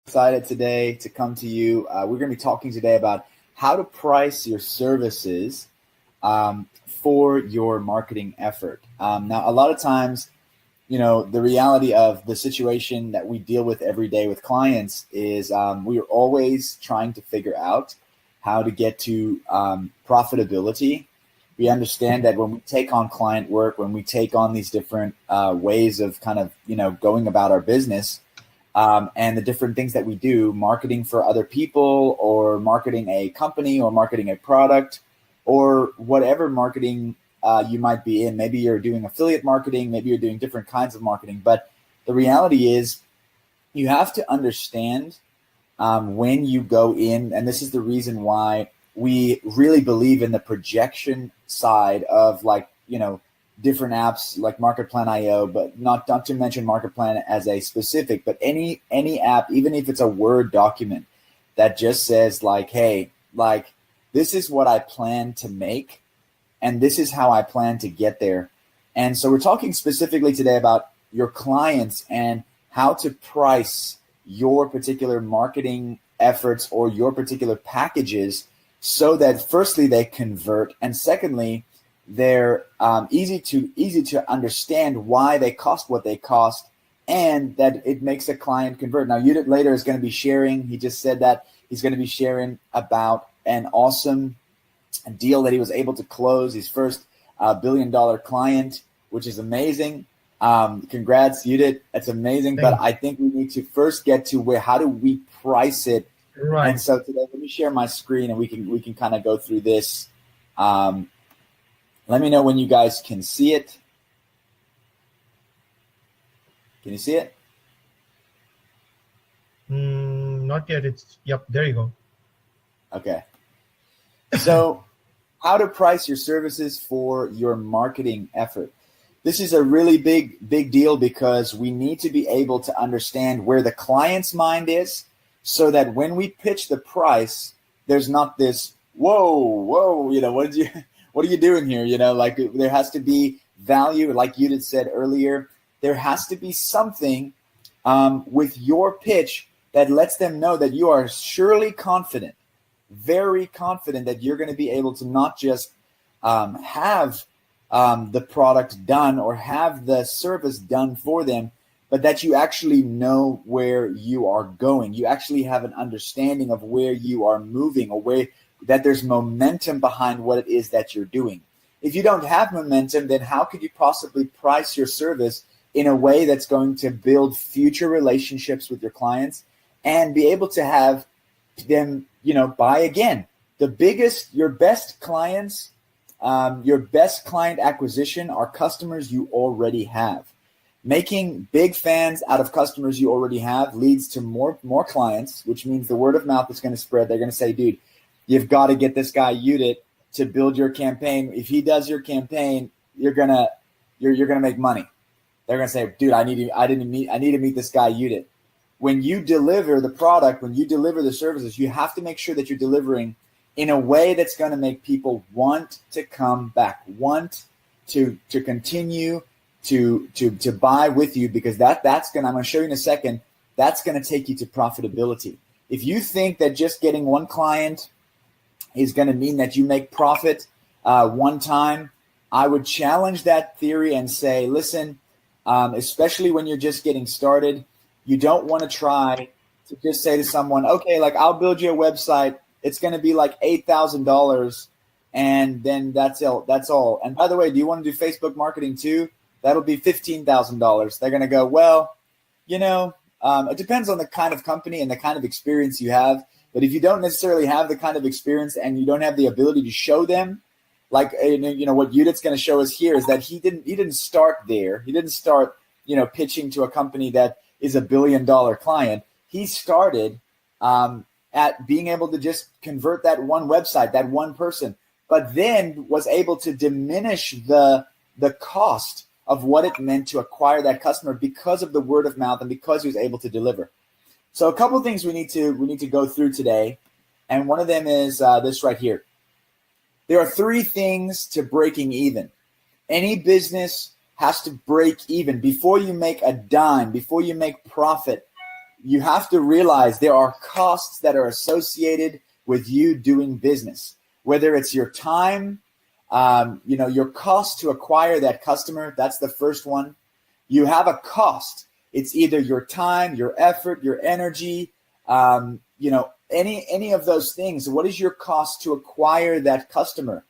excited today to come to you. We're going to be talking today about how to price your services for your marketing effort. Now, a lot of times, the reality of the situation that we deal with every day with clients is we are always trying to figure out how to get to profitability. We understand that when we take on client work, when we take on these different ways of kind of, going about our business, and the different things that we do, marketing for other people or marketing a company or marketing a product or whatever marketing you might be in. Maybe you're doing affiliate marketing, maybe you're doing different kinds of marketing. But the reality is you have to understand when you go in, and this is the reason why we really believe in the projection side of different apps like MarketPlan.io, but not to mention MarketPlan as a specific, but any app, even if it's a Word document that just says hey, this is what I plan to make, and this is how I plan to get there. And so we're talking specifically today about your clients and how to price your particular marketing efforts or your particular packages so that firstly they convert, and secondly they're easy to understand why they cost what they cost, and that it makes a client convert. Now, Udit later is going to be sharing. He just said that he's going to be sharing about an awesome deal that he was able to close, his first $1 billion client, which is amazing. Congrats, Udit. That's amazing. Thanks. But I think we need to first get to how do we price it. Right. And so today, let me share my screen and we can kind of go through this. Let me know when you guys can see it. Can you see it? Not yet. Yep, there you go. Okay. So how to price your services for your marketing effort. This is a really big deal because we need to be able to understand where the client's mind is so that when we pitch the price, there's not this, whoa, what are you doing here? There has to be value. Like Udit said earlier, there has to be something with your pitch that lets them know that you are surely confident, very confident that you're going to be able to not just have the product done or have the service done for them, but that you actually know where you are going. You actually have an understanding of where you are moving, or that there's momentum behind what it is that you're doing. If you don't have momentum, then how could you possibly price your service in a way that's going to build future relationships with your clients and be able to have them, buy again? Your best clients, your best client acquisition are customers you already have. Making big fans out of customers you already have leads to more clients, which means the word of mouth is going to spread. They're going to say, dude, you've got to get this guy Udit to build your campaign. If he does your campaign, you're gonna make money. They're gonna say, dude, I need to meet this guy Udit. When you deliver the product, when you deliver the services, you have to make sure that you're delivering in a way that's going to make people want to come back, want to continue to buy with you, because that's gonna, I'm gonna show you in a second, that's gonna take you to profitability. If you think that just getting one client is going to mean that you make profit one time, I would challenge that theory and say, listen, especially when you're just getting started, you don't want to try to just say to someone, okay, I'll build you a website. It's going to be $8,000 and then that's all. And by the way, do you want to do Facebook marketing too? That'll be $15,000. They're going to go, well, it depends on the kind of company and the kind of experience you have. But if you don't necessarily have the kind of experience and you don't have the ability to show them, what Udit's going to show us here is that he didn't start there. He didn't start, pitching to a company that is $1 billion client. He started at being able to just convert that one website, that one person, but then was able to diminish the cost of what it meant to acquire that customer because of the word of mouth and because he was able to deliver. So a couple of things we need to go through today, and one of them is this right here. There are 3 things to breaking even. Any business has to break even before you make a dime, before you make profit. you have to realize there are costs that are associated with you doing business, whether it's your time, your cost to acquire that customer. That's the first one. You have a cost. It's either your time, your effort, your energy, any of those things. What is your cost to acquire that customer?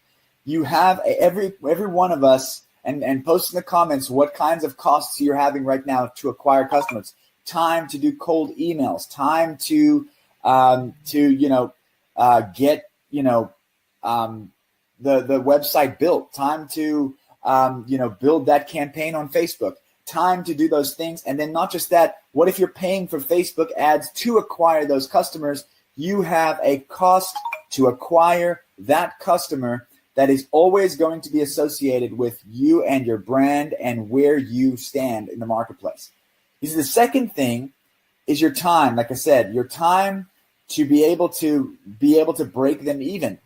You have every one of us, and post in the comments what kinds of costs you're having right now to acquire customers. Time to do cold emails, time to get the website built, time to build that campaign on Facebook, time to do those things. And then not just that, what if you're paying for Facebook ads to acquire those customers? You have a cost to acquire that customer that is always going to be associated with you and your brand and where you stand in the marketplace. The second thing is your time. Like I said, your time to be able to break them even.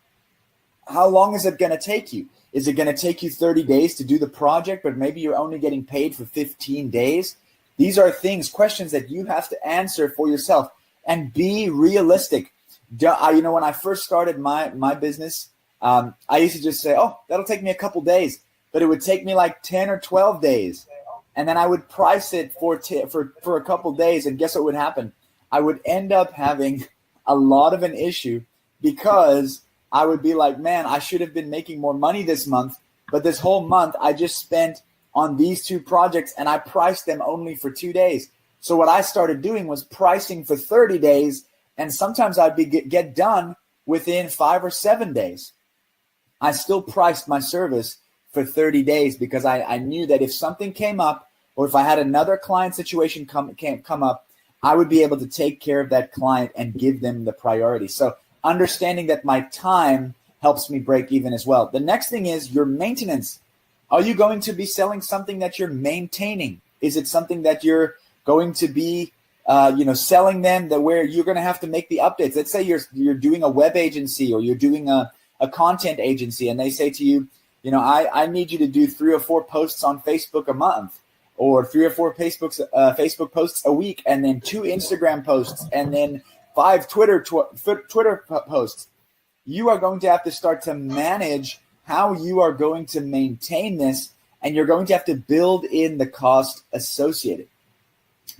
How long is it going to take you? Is it going to take you 30 days to do the project, but maybe you're only getting paid for 15 days? These are questions that you have to answer for yourself and be realistic. When I first started my business, I used to just say, oh, that'll take me a couple days, but it would take me like 10 or 12 days. And then I would price it for a couple days, and guess what would happen? I would end up having a lot of an issue because I would be like, man, I should have been making more money this month, but this whole month I just spent on these two projects and I priced them only for 2 days. So what I started doing was pricing for 30 days, and sometimes I'd get done within 5 or 7 days. I still priced my service for 30 days because I knew that if something came up, or if I had another client situation come up, I would be able to take care of that client and give them the priority. So understanding that my time helps me break even as well. The next thing is your maintenance. Are you going to be selling something that you're maintaining? Is it something that you're going to be selling them that where you're going to have to make the updates? Let's say you're doing a web agency or you're doing a content agency, and they say to you, I need you to do 3 or 4 posts on Facebook a month, or 3 or 4 Facebook posts a week, and then 2 Instagram posts, and then 5 Twitter posts. You are going to have to start to manage how you are going to maintain this, and you're going to have to build in the cost associated.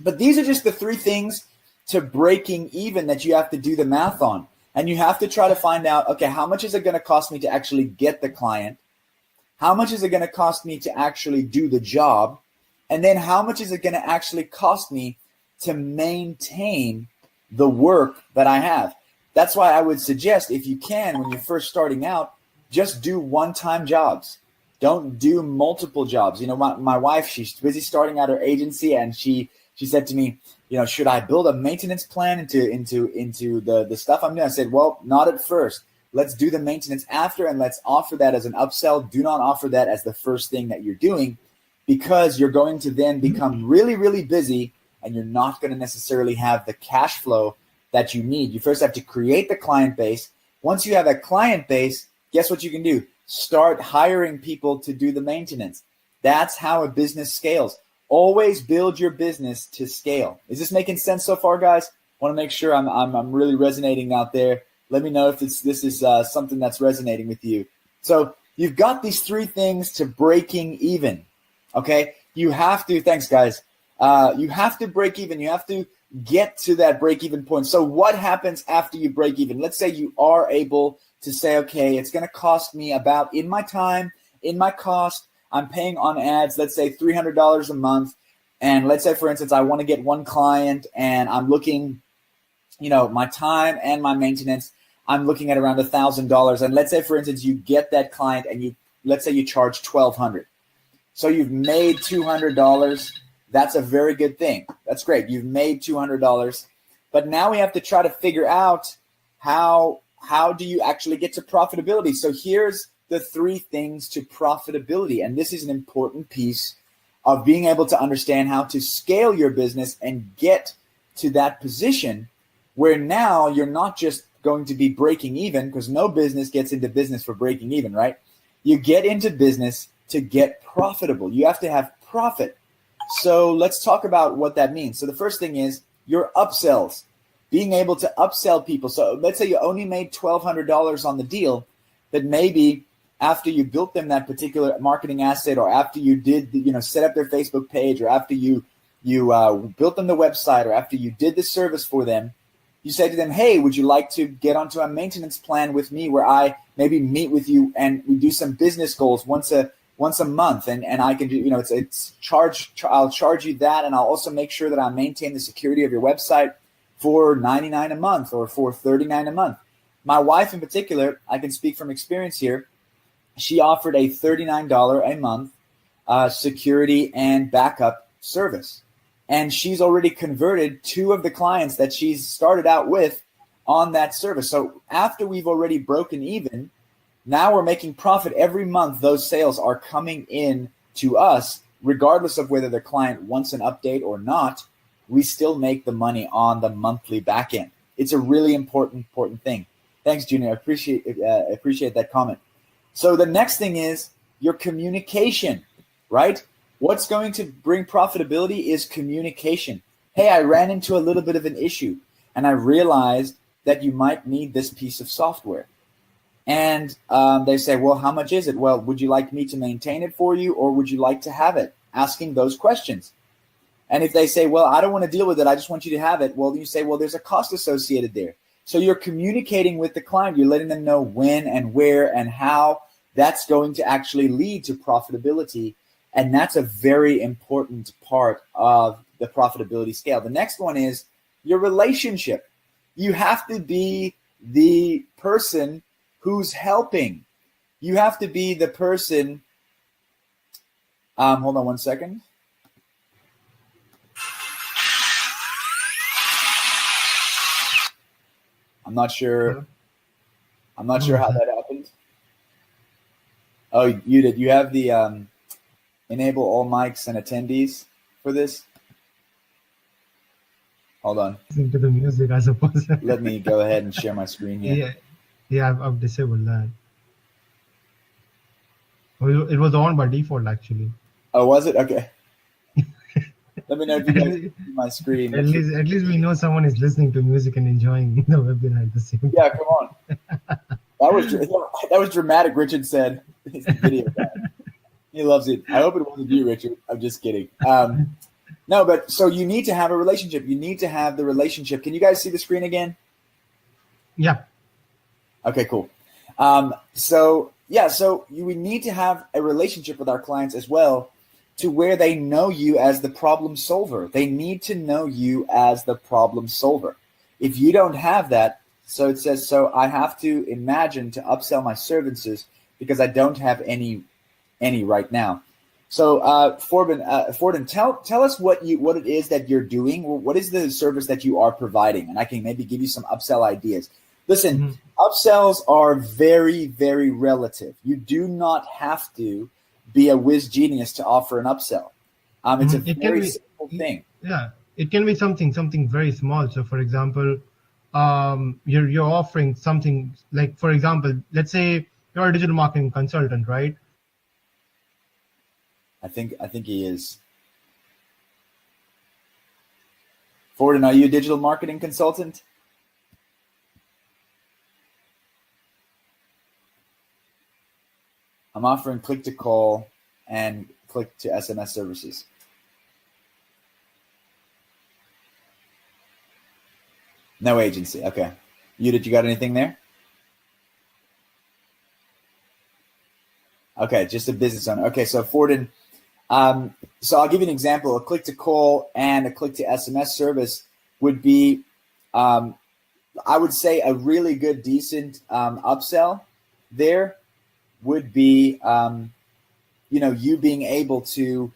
But these are just the 3 things to breaking even that you have to do the math on. And you have to try to find out, okay, how much is it going to cost me to actually get the client? How much is it going to cost me to actually do the job? And then how much is it going to actually cost me to maintain the work that I have? That's why I would suggest, if you can, when you're first starting out, just do one-time jobs. Don't do multiple jobs. My wife, she's busy starting out her agency, and she said to me, should I build a maintenance plan into the stuff I'm doing? I said, well, not at first. Let's do the maintenance after, and let's offer that as an upsell. Do not offer that as the first thing that you're doing, because you're going to then become really, really busy, and you're not going to necessarily have the cash flow that you need. You first have to create the client base. Once you have a client base, guess what you can do? Start hiring people to do the maintenance. That's how a business scales. Always build your business to scale. Is this making sense so far, guys? I want to make sure I'm really resonating out there. Let me know if this is something that's resonating with you. So you've got these 3 things to breaking even. Okay, you have to. Thanks, guys. You have to break even. You have to get to that break even point. So what happens after you break even? Let's say you are able to say, okay, it's going to cost me about, in my time, in my cost, I'm paying on ads, let's say $300 a month. And let's say, for instance, I want to get 1 client, and I'm looking, my time and my maintenance, I'm looking at around $1,000. And let's say, for instance, you get that client, and let's say you charge $1,200. So you've made $200. That's a very good thing. That's great. You've made $200. But now we have to try to figure out how do you actually get to profitability. So here's the 3 things to profitability. And this is an important piece of being able to understand how to scale your business and get to that position where now you're not just going to be breaking even, because no business gets into business for breaking even, right? You get into business to get profitable. You have to have profit. So let's talk about what that means. So the first thing is your upsells, being able to upsell people. So let's say you only made $1,200 on the deal, but maybe after you built them that particular marketing asset, or after you did, set up their Facebook page, or after you built them the website, or after you did the service for them, you say to them, hey, would you like to get onto a maintenance plan with me where I maybe meet with you and we do some business goals once a month, and I can do, I'll charge you that, and I'll also make sure that I maintain the security of your website for $99 a month or for $39 a month. My wife in particular, I can speak from experience here, she offered a $39 a month security and backup service. And she's already converted 2 of the clients that she's started out with on that service. So after we've already broken even, now we're making profit every month. Those sales are coming in to us, regardless of whether the client wants an update or not. We still make the money on the monthly back end. It's a really important thing. Thanks, Junior. I appreciate that comment. So the next thing is your communication, right? What's going to bring profitability is communication. Hey, I ran into a little bit of an issue, and I realized that you might need this piece of software. And they say, well, how much is it? Well, would you like me to maintain it for you, or would you like to have it? Asking those questions. And if they say, well, I don't want to deal with it, I just want you to have it. Well, you say, well, there's a cost associated there. So you're communicating with the client. You're letting them know when and where and how that's going to actually lead to profitability. And that's a very important part of the profitability scale. The next one is your relationship. You have to be the person who's helping. You have to be the person. Hold on one second. I'm not sure how that happened. Oh, Udit, you have the enable all mics and attendees for this? Hold on. Listen to the music, I suppose. Let me go ahead and share my screen here. Yeah, I've disabled that. It was on by default, actually. Oh, was it? Okay. Let me know if you guys see my screen. At least we know someone is listening to music and enjoying the webinar at the same time. Yeah, come on. That was dramatic, Richard said. It's the video guy. He loves it. I hope it wasn't you, Richard. I'm just kidding. No, but so you need to have a relationship. You need to have the relationship. Can you guys see the screen again? Yeah. Okay, cool. So we need to have a relationship with our clients as well, to where they know you as the problem solver. They need to know you as the problem solver. If you don't have that, so it says, so I have to imagine to upsell my services because I don't have any right now. So Forden, tell us what it is that you're doing. What is the service that you are providing? And I can maybe give you some upsell ideas. Listen, upsells are very, very relative. You do not have to be a whiz genius to offer an upsell. It's a very simple thing. Yeah, it can be something very small. So, for example, you're offering something like, for example, let's say you're a digital marketing consultant, right? I think he is. Forden, are you a digital marketing consultant? I'm offering click to call and click to SMS services. No agency. Okay. Udit, you got anything there? Okay, just a business owner. Okay, so Forden, so I'll give you an example. A click to call and a click to SMS service would be, I would say, a really good, decent upsell there would be, you being able to,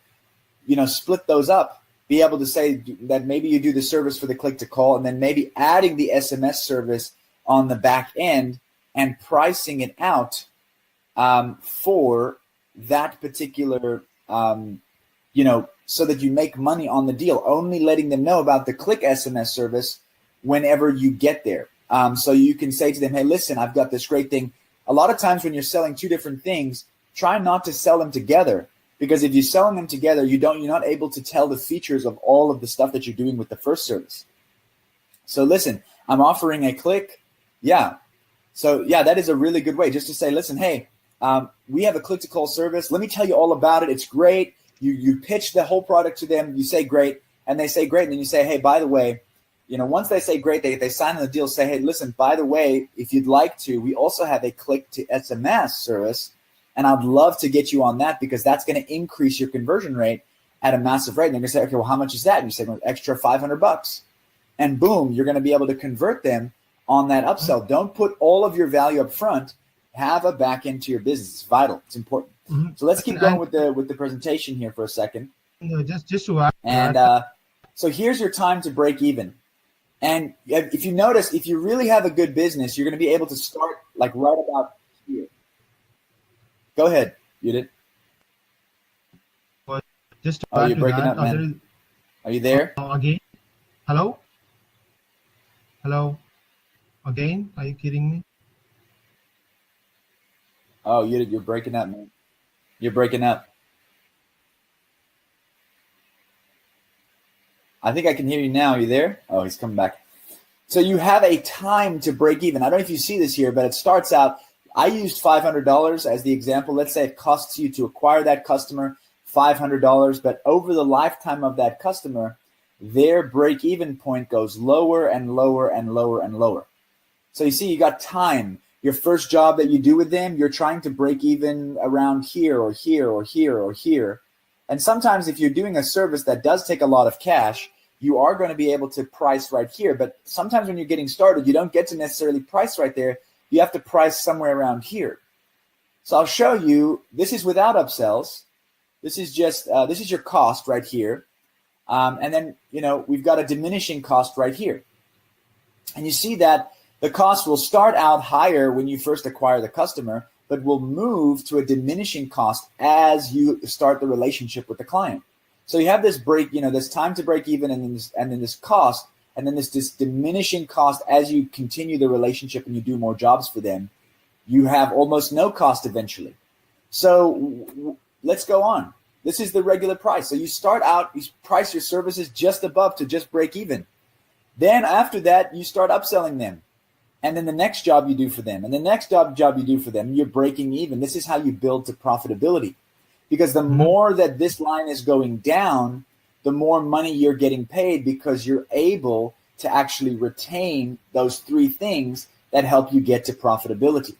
split those up, be able to say that maybe you do the service for the click to call and then maybe adding the SMS service on the back end and pricing it out for that particular, so that you make money on the deal, only letting them know about the click SMS service whenever you get there. So you can say to them, hey, listen, I've got this great thing. A lot of times when you're selling two different things, try not to sell them together, because if you're selling them together, you're not able to tell the features of all of the stuff that you're doing with the first service. So listen, I'm offering a click. Yeah. So yeah, that is a really good way just to say, listen, hey, we have a click to call service. Let me tell you all about it. It's great. You pitch the whole product to them. You say great, and they say great. And then you say, hey, by the way, once they say great, they sign on the deal, say, hey, listen, by the way, if you'd like to, we also have a click to SMS service. And I'd love to get you on that because that's going to increase your conversion rate at a massive rate. And they're going to say, okay, well, how much is that? And you say, well, extra $500. And boom, you're going to be able to convert them on that upsell. Don't put all of your value up front. Have a back end to your business. It's vital. It's important. Mm-hmm. So let's keep going with the presentation here for a second. Just to add. And so here's your time to break even. And if you notice, if you really have a good business, you're going to be able to start like right about here. Go ahead, Udit. Just to you're breaking up, man. Are you there? Again? Hello? Again? Are you kidding me? Oh, you're breaking up, man. You're breaking up. I think I can hear you now. Are you there? Oh, he's coming back. So you have a time to break even. I don't know if you see this here, but it starts out, I used $500 as the example. Let's say it costs you to acquire that customer $500, but over the lifetime of that customer, their break-even point goes lower and lower and lower and lower. So you see, you got time. Your first job that you do with them, you're trying to break even around here or here or here or here. And sometimes if you're doing a service that does take a lot of cash, you are going to be able to price right here. But sometimes when you're getting started, you don't get to necessarily price right there. You have to price somewhere around here. So I'll show you, this is without upsells. This is just, this is your cost right here. And then, we've got a diminishing cost right here. And you see that the cost will start out higher when you first acquire the customer, but will move to a diminishing cost as you start the relationship with the client. So you have this this time to break even, and then this cost, and then this diminishing cost as you continue the relationship and you do more jobs for them. You have almost no cost eventually. So let's go on. This is the regular price. So you start out, you price your services just above to just break even. Then after that, you start upselling them. And then the next job you do for them, and the next job you do for them, you're breaking even. This is how you build to profitability. Because the more that this line is going down, the more money you're getting paid because you're able to actually retain those three things that help you get to profitability,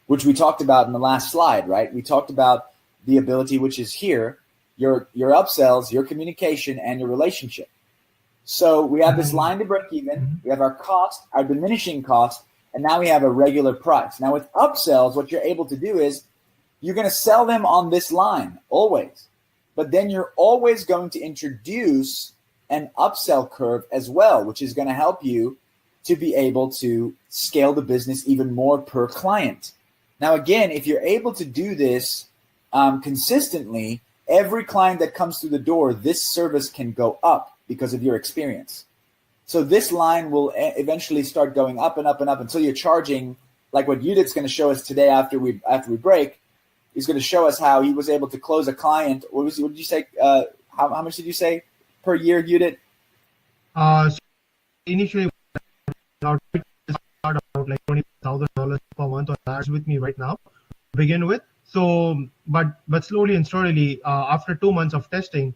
which we talked about in the last slide, right? We talked about the ability, which is here, your upsells, your communication, and your relationship. So we have this line to break even. We have our cost, our diminishing cost, and now we have a regular price. Now with upsells, what you're able to do is you're going to sell them on this line always, but then you're always going to introduce an upsell curve as well, which is going to help you to be able to scale the business even more per client. Now, again, if you're able to do this consistently, every client that comes through the door, this service can go up because of your experience. So this line will eventually start going up and up and up until you're charging, like what Udit's going to show us today after we break. He's going to show us how he was able to close a client. What did you say? How much did you say per year, Udit? So initially, about like $20,000 per month on ads with me right now to begin with. So, but slowly and steadily, after 2 months of testing,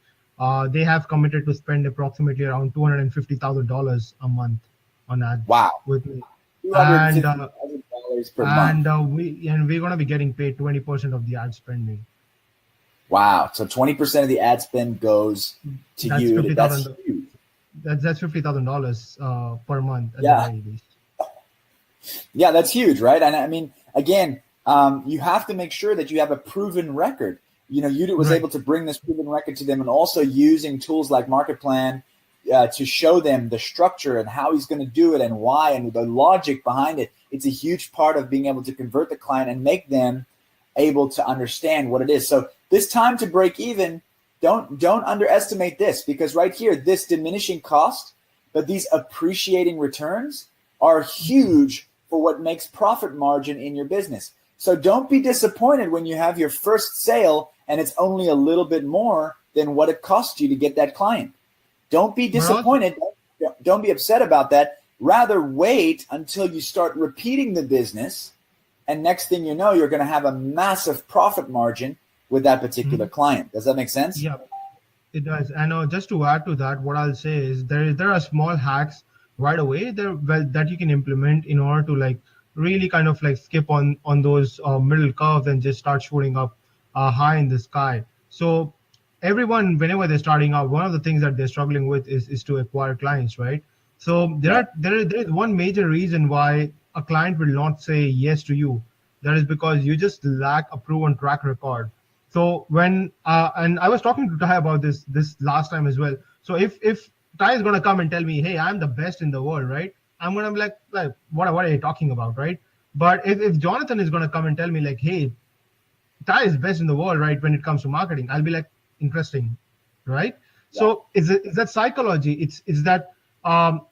they have committed to spend approximately around $250,000 a month on ads. Wow. With me. $250,000 per month. And we're going to be getting paid 20% of the ad spending. Wow. So 20% of the ad spend goes to you. That's huge. That's $50,000 per month at yeah. the very least. Yeah, that's huge, right? And I mean, again, you have to make sure that you have a proven record. Udit was able to bring this proven record to them, and also using tools like MarketPlan to show them the structure and how he's going to do it and why and the logic behind it. It's a huge part of being able to convert the client and make them able to understand what it is. So this time to break even, don't underestimate this, because right here, this diminishing cost, but these appreciating returns are huge for what makes profit margin in your business. So don't be disappointed when you have your first sale and it's only a little bit more than what it cost you to get that client. Don't be disappointed. Don't be upset about that, Rather wait until you start repeating the business, and next thing you know, you're going to have a massive profit margin with that particular client. Does that make sense? Yeah, it does. And just to add to that, what I'll say is there are small hacks right away there that you can implement in order to like really kind of like skip on those middle curves and just start shooting up high in the sky. So everyone, whenever they're starting out, one of the things that they're struggling with is to acquire clients, right? So there is one major reason why a client will not say yes to you. That is because you just lack a proven track record. So when and I was talking to Ty about this last time as well. So if Ty is gonna come and tell me, hey, I'm the best in the world, right? I'm gonna be like what are you talking about, right? But if Jonathan is gonna come and tell me like, hey, Ty is best in the world, right, when it comes to marketing, I'll be like, interesting, right? Yeah. So it's that psychology. It's that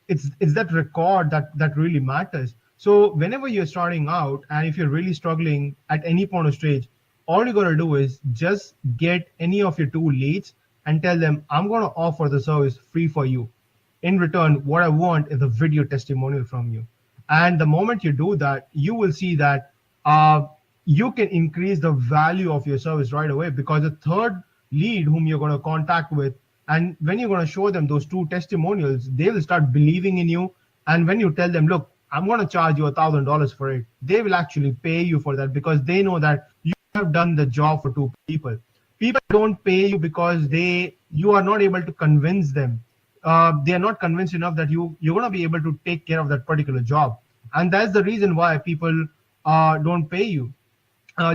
it's that record that really matters. So whenever you're starting out, and if you're really struggling at any point of stage, all you gotta do is just get any of your 2 leads and tell them, I'm gonna offer the service free for you. In return, what I want is a video testimonial from you. And the moment you do that, you will see that you can increase the value of your service right away, because the third lead whom you're going to contact with, and when you're going to show them those 2 testimonials, they will start believing in you. And when you tell them, look, I'm going to charge you $1,000 for it, they will actually pay you for that, because they know that you have done the job for 2 people. People don't pay you because you are not able to convince them. They are not convinced enough that you're going to be able to take care of that particular job. And that's the reason why people don't pay you.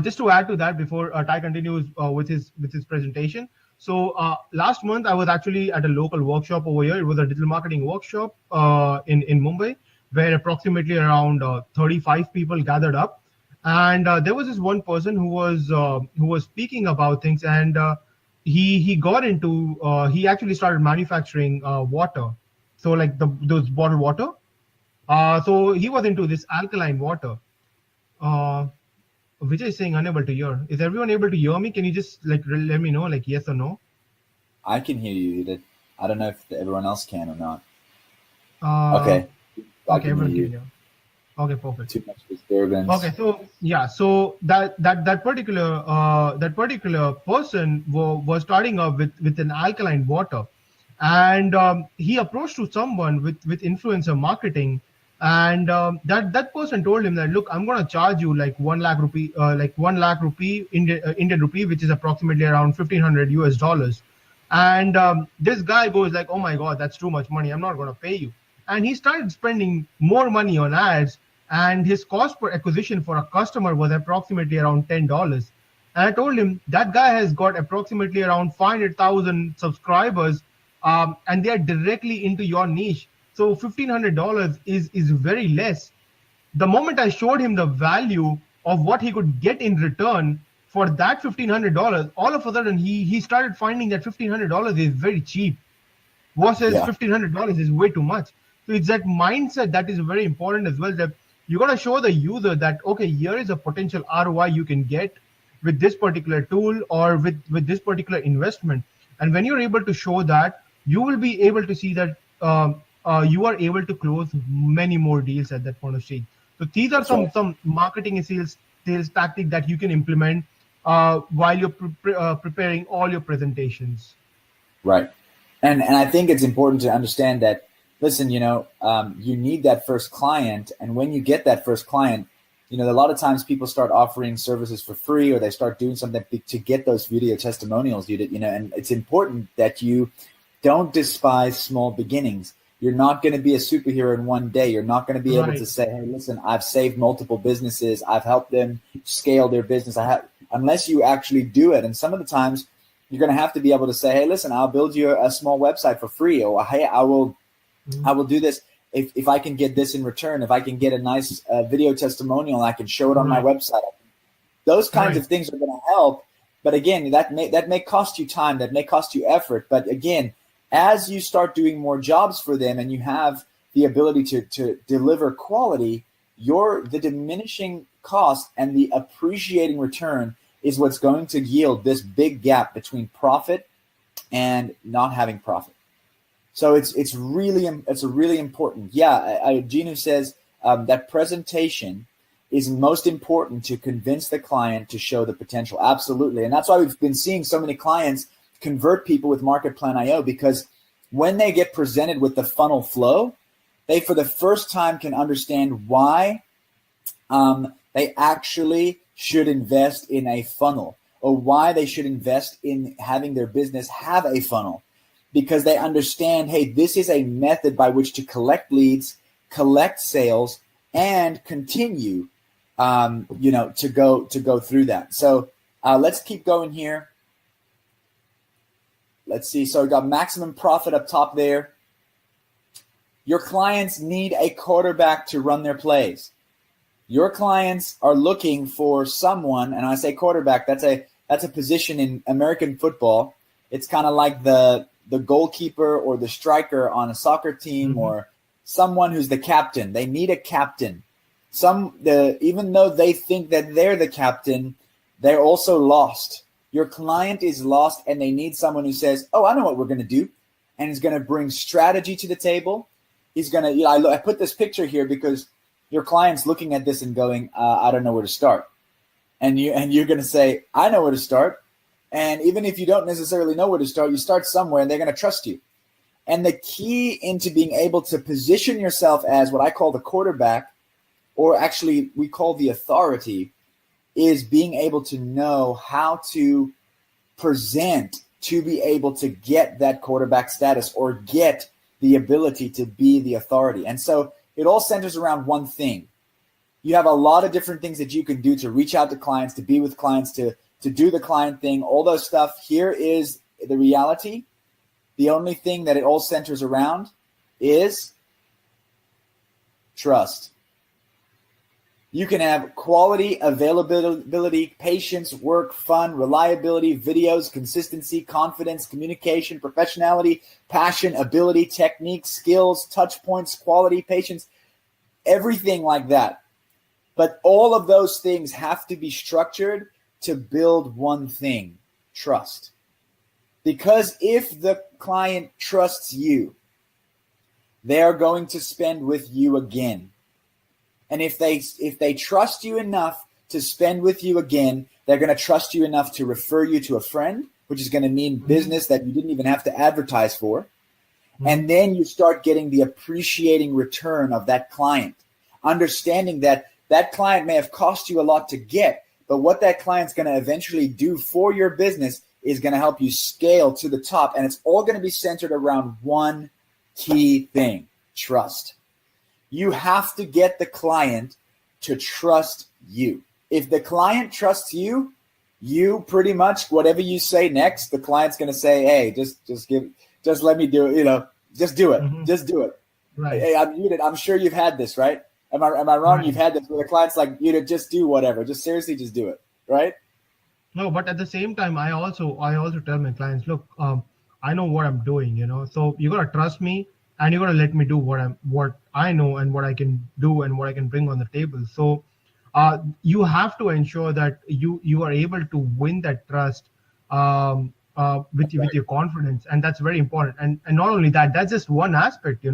Just to add to that, before Ty continues with his presentation. So last month, I was actually at a local workshop over here. It was a digital marketing workshop in Mumbai, where approximately around 35 people gathered up. And there was this one person who was speaking about things, and he got into he actually started manufacturing water. So like those bottled water. So he was into this alkaline water. Vijay is saying unable to hear. Is everyone able to hear me? Can you just like let me know, like yes or no? I can hear you, Udit. I don't know if everyone else can or not. Okay. Okay, everyone can hear. Okay, perfect. Too much disturbance. Okay, so yeah, so that particular person was starting up with an alkaline water, and he approached to someone with influencer marketing. And that person told him that, look, I'm going to charge you like 1 lakh rupee, Indian rupee, which is approximately around $1,500 US. And this guy goes like, oh my God, that's too much money. I'm not going to pay you. And he started spending more money on ads, and his cost per acquisition for a customer was approximately around $10. And I told him that guy has got approximately around 500,000 subscribers, and they are directly into your niche. So $1,500 is very less. The moment I showed him the value of what he could get in return for that $1,500, all of a sudden he started finding that $1,500 is very cheap versus $1,500 is way too much. So it's that mindset that is very important as well, that you got to show the user that, okay, here is a potential ROI you can get with this particular tool or with this particular investment. And when you're able to show that, you will be able to see that you are able to close many more deals at that point of stage. So these are some marketing and sales tactic that you can implement while you're preparing all your presentations. Right. And I think it's important to understand that, listen, you need that first client. And when you get that first client, a lot of times people start offering services for free, or they start doing something to get those video testimonials, and it's important that you don't despise small beginnings. You're not going to be a superhero in one day. You're not going to be able to say, hey, listen, I've saved multiple businesses. I've helped them scale their business. Unless you actually do it. And some of the times you're going to have to be able to say, hey, listen, I'll build you a small website for free. Or, hey, I will do this if I can get this in return. If I can get a nice video testimonial, I can show it on my website. Those kinds of things are going to help. But again, that may cost you time. That may cost you effort. But again, as you start doing more jobs for them and you have the ability to deliver quality, the diminishing cost and the appreciating return is what's going to yield this big gap between profit and not having profit. So it's really important. Yeah, Ginu says that presentation is most important to convince the client to show the potential. Absolutely. And that's why we've been seeing so many clients convert people with MarketPlan.io, because when they get presented with the funnel flow, they for the first time can understand why they actually should invest in a funnel, or why they should invest in having their business have a funnel, because they understand, hey, this is a method by which to collect leads, collect sales, and continue to go through that. So let's keep going here. Let's see. So we got maximum profit up top there. Your clients need a quarterback to run their plays. Your clients are looking for someone, and I say quarterback, that's a position in American football. It's kind of like the goalkeeper or the striker on a soccer team, or someone who's the captain. They need a captain. Even though they think that they're the captain, they're also lost. Your client is lost, and they need someone who says, oh, I know what we're going to do, and is going to bring strategy to the table. He's going to, I put this picture here because your client's looking at this and going, I don't know where to start. And you're going to say, I know where to start. And even if you don't necessarily know where to start, you start somewhere, and they're going to trust you. And the key into being able to position yourself as what I call the quarterback, or actually we call the authority, is being able to know how to present to be able to get that quarterback status, or get the ability to be the authority. And so it all centers around one thing. You have a lot of different things that you can do to reach out to clients, to be with clients, to do the client thing, all those stuff. Here is the reality. The only thing that it all centers around is trust. You can have quality, availability, patience, work, fun, reliability, videos, consistency, confidence, communication, professionality, passion, ability, technique, skills, touch points, quality, patience, everything like that. But all of those things have to be structured to build one thing: trust. Because if the client trusts you, they are going to spend with you again. And if they trust you enough to spend with you again, they're going to trust you enough to refer you to a friend, which is going to mean business that you didn't even have to advertise for. And then you start getting the appreciating return of that client, understanding that that client may have cost you a lot to get, but what that client's going to eventually do for your business is going to help you scale to the top. And it's all going to be centered around one key thing: trust. You have to get the client to trust you. If the client trusts you, you pretty much, whatever you say next, the client's going to say, hey, just let me do it. Just do it. Just do it. Right. Hey, I'm sure you've had this, right? Am I wrong? Right. You've had this where the client's like, just do whatever. Just seriously, just do it. Right? No, but at the same time, I also tell my clients, look, I know what I'm doing, so you got to trust me. And you're gonna let me do what I know and what I can do and what I can bring on the table. So you have to ensure that you are able to win that trust with your confidence, and that's very important. And not only that, that's just one aspect.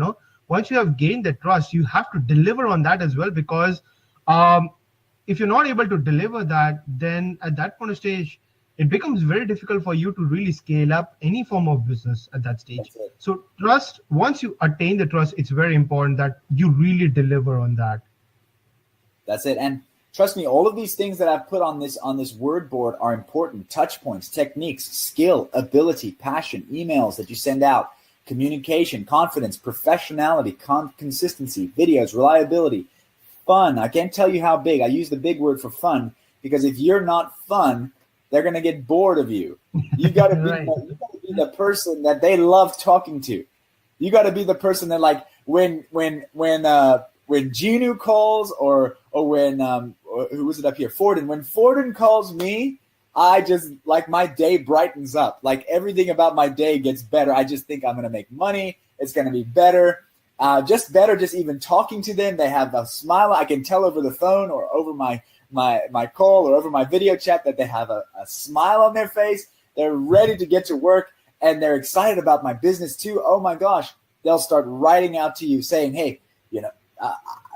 Once you have gained the trust, you have to deliver on that as well. Because if you're not able to deliver that, then at that point of stage, it becomes very difficult for you to really scale up any form of business at that stage. So trust, once you attain the trust, it's very important that you really deliver on that. That's it. And trust me, all of these things that I've put on this word board are important. Touch points, techniques, skill, ability, passion, emails that you send out, communication, confidence, professionality, consistency, videos, reliability, fun. I can't tell you how big. I use the big word for fun, because if you're not fun, they're going to get bored of you. You got to be, right. You got to be the person that they love talking to. You got to be the person that, like, when Ginu calls, or when who was it up here? Forden. When Forden calls me, I just, like, my day brightens up. Like, everything about my day gets better. I just think I'm going to make money. It's going to be better. Just even talking to them. They have a smile. I can tell over the phone or over my call or over my video chat that they have a smile on their face. They're ready to get to work. and they're excited about my business too, oh my gosh, they'll start writing out to you saying, hey,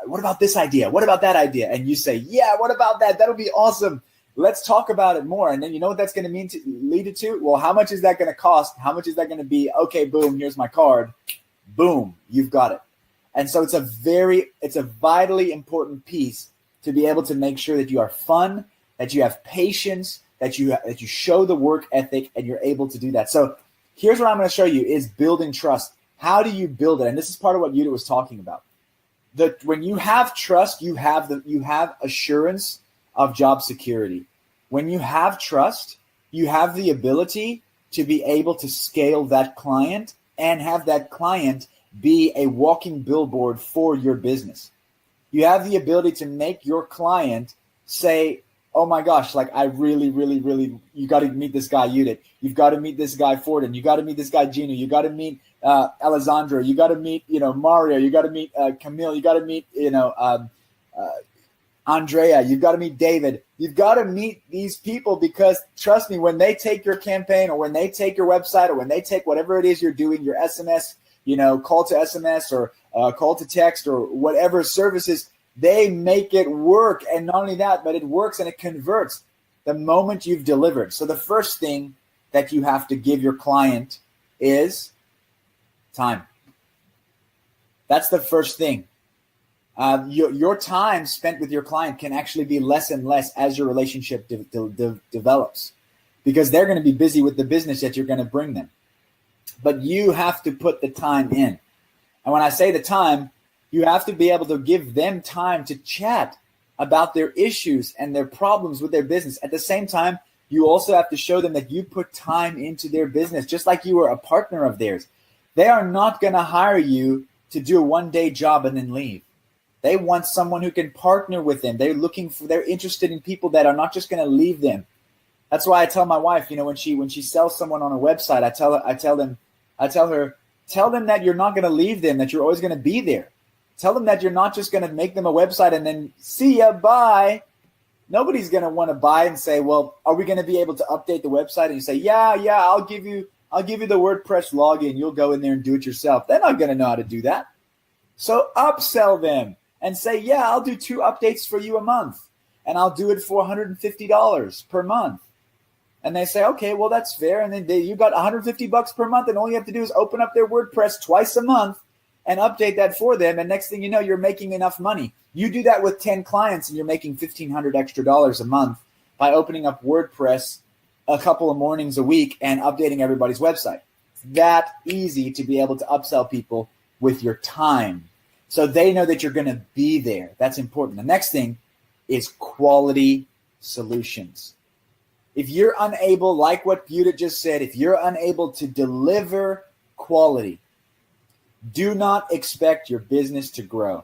what about this idea? What about that idea? And you say, yeah, what about that? That'll be awesome. Let's talk about it more. And then you know what that's going to lead it to? Well, how much is that going to cost? How much is that going to be? Okay, boom, here's my card. Boom, you've got it. And so it's a vitally important piece to be able to make sure that you are fun, that you have patience, that you show the work ethic, and you're able to do that. So here's what I'm going to show you is building trust. How do you build it? And this is part of what Udit was talking about. When you have trust, you have assurance of job security. When you have trust, you have the ability to be able to scale that client and have that client be a walking billboard for your business. You have the ability to make your client say, oh my gosh, like I really, really, really, you got to meet this guy, Udit. You've got to meet this guy, Forden. You got to meet this guy, Gino. You got to meet Alessandro. You got to meet, Mario. You got to meet Camille. You got to meet, Andrea. You've got to meet David. You've got to meet these people because trust me, when they take your campaign or when they take your website or when they take whatever it is you're doing, your SMS, call to SMS or call to text or whatever services, they make it work. And not only that, but it works and it converts the moment you've delivered. So the first thing that you have to give your client is time. That's the first thing. Your time spent with your client can actually be less and less as your relationship develops because they're going to be busy with the business that you're going to bring them. But you have to put the time in. And when I say the time, you have to be able to give them time to chat about their issues and their problems with their business. At the same time, you also have to show them that you put time into their business, just like you were a partner of theirs. They are not going to hire you to do a one-day job and then leave. They want someone who can partner with them. They're interested in people that are not just going to leave them. That's why I tell my wife, when she sells someone on a website, I tell her, tell them that you're not going to leave them, that you're always going to be there. Tell them that you're not just going to make them a website and then see ya, bye. Nobody's going to want to buy and say, well, are we going to be able to update the website? And you say, yeah, I'll give you the WordPress login. You'll go in there and do it yourself. They're not going to know how to do that. So upsell them and say, yeah, I'll do 2 updates for you a month and I'll do it for $150 per month. And they say, okay, well, that's fair. And then you got $150 per month and all you have to do is open up their WordPress twice a month and update that for them. And next thing you know, you're making enough money. You do that with 10 clients and you're making $1,500 extra a month by opening up WordPress a couple of mornings a week and updating everybody's website. It's that easy to be able to upsell people with your time. So they know that you're going to be there. That's important. The next thing is quality solutions. If you're unable, like what Udit just said, if you're unable to deliver quality, do not expect your business to grow.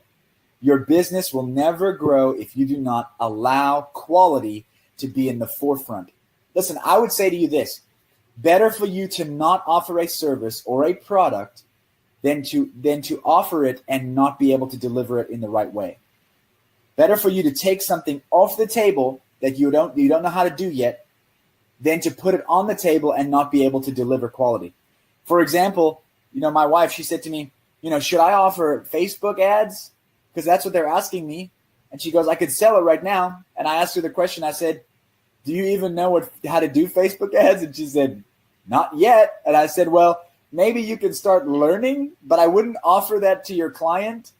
Your business will never grow if you do not allow quality to be in the forefront. Listen, I would say to you this: better for you to not offer a service or a product than to offer it and not be able to deliver it in the right way. Better for you to take something off the table that you don't know how to do yet than to put it on the table and not be able to deliver quality. For example, my wife, she said to me, should I offer Facebook ads? Because that's what they're asking me. And she goes, I could sell it right now. And I asked her the question. I said, do you even know how to do Facebook ads? And she said, not yet. And I said, well, maybe you can start learning, but I wouldn't offer that to your client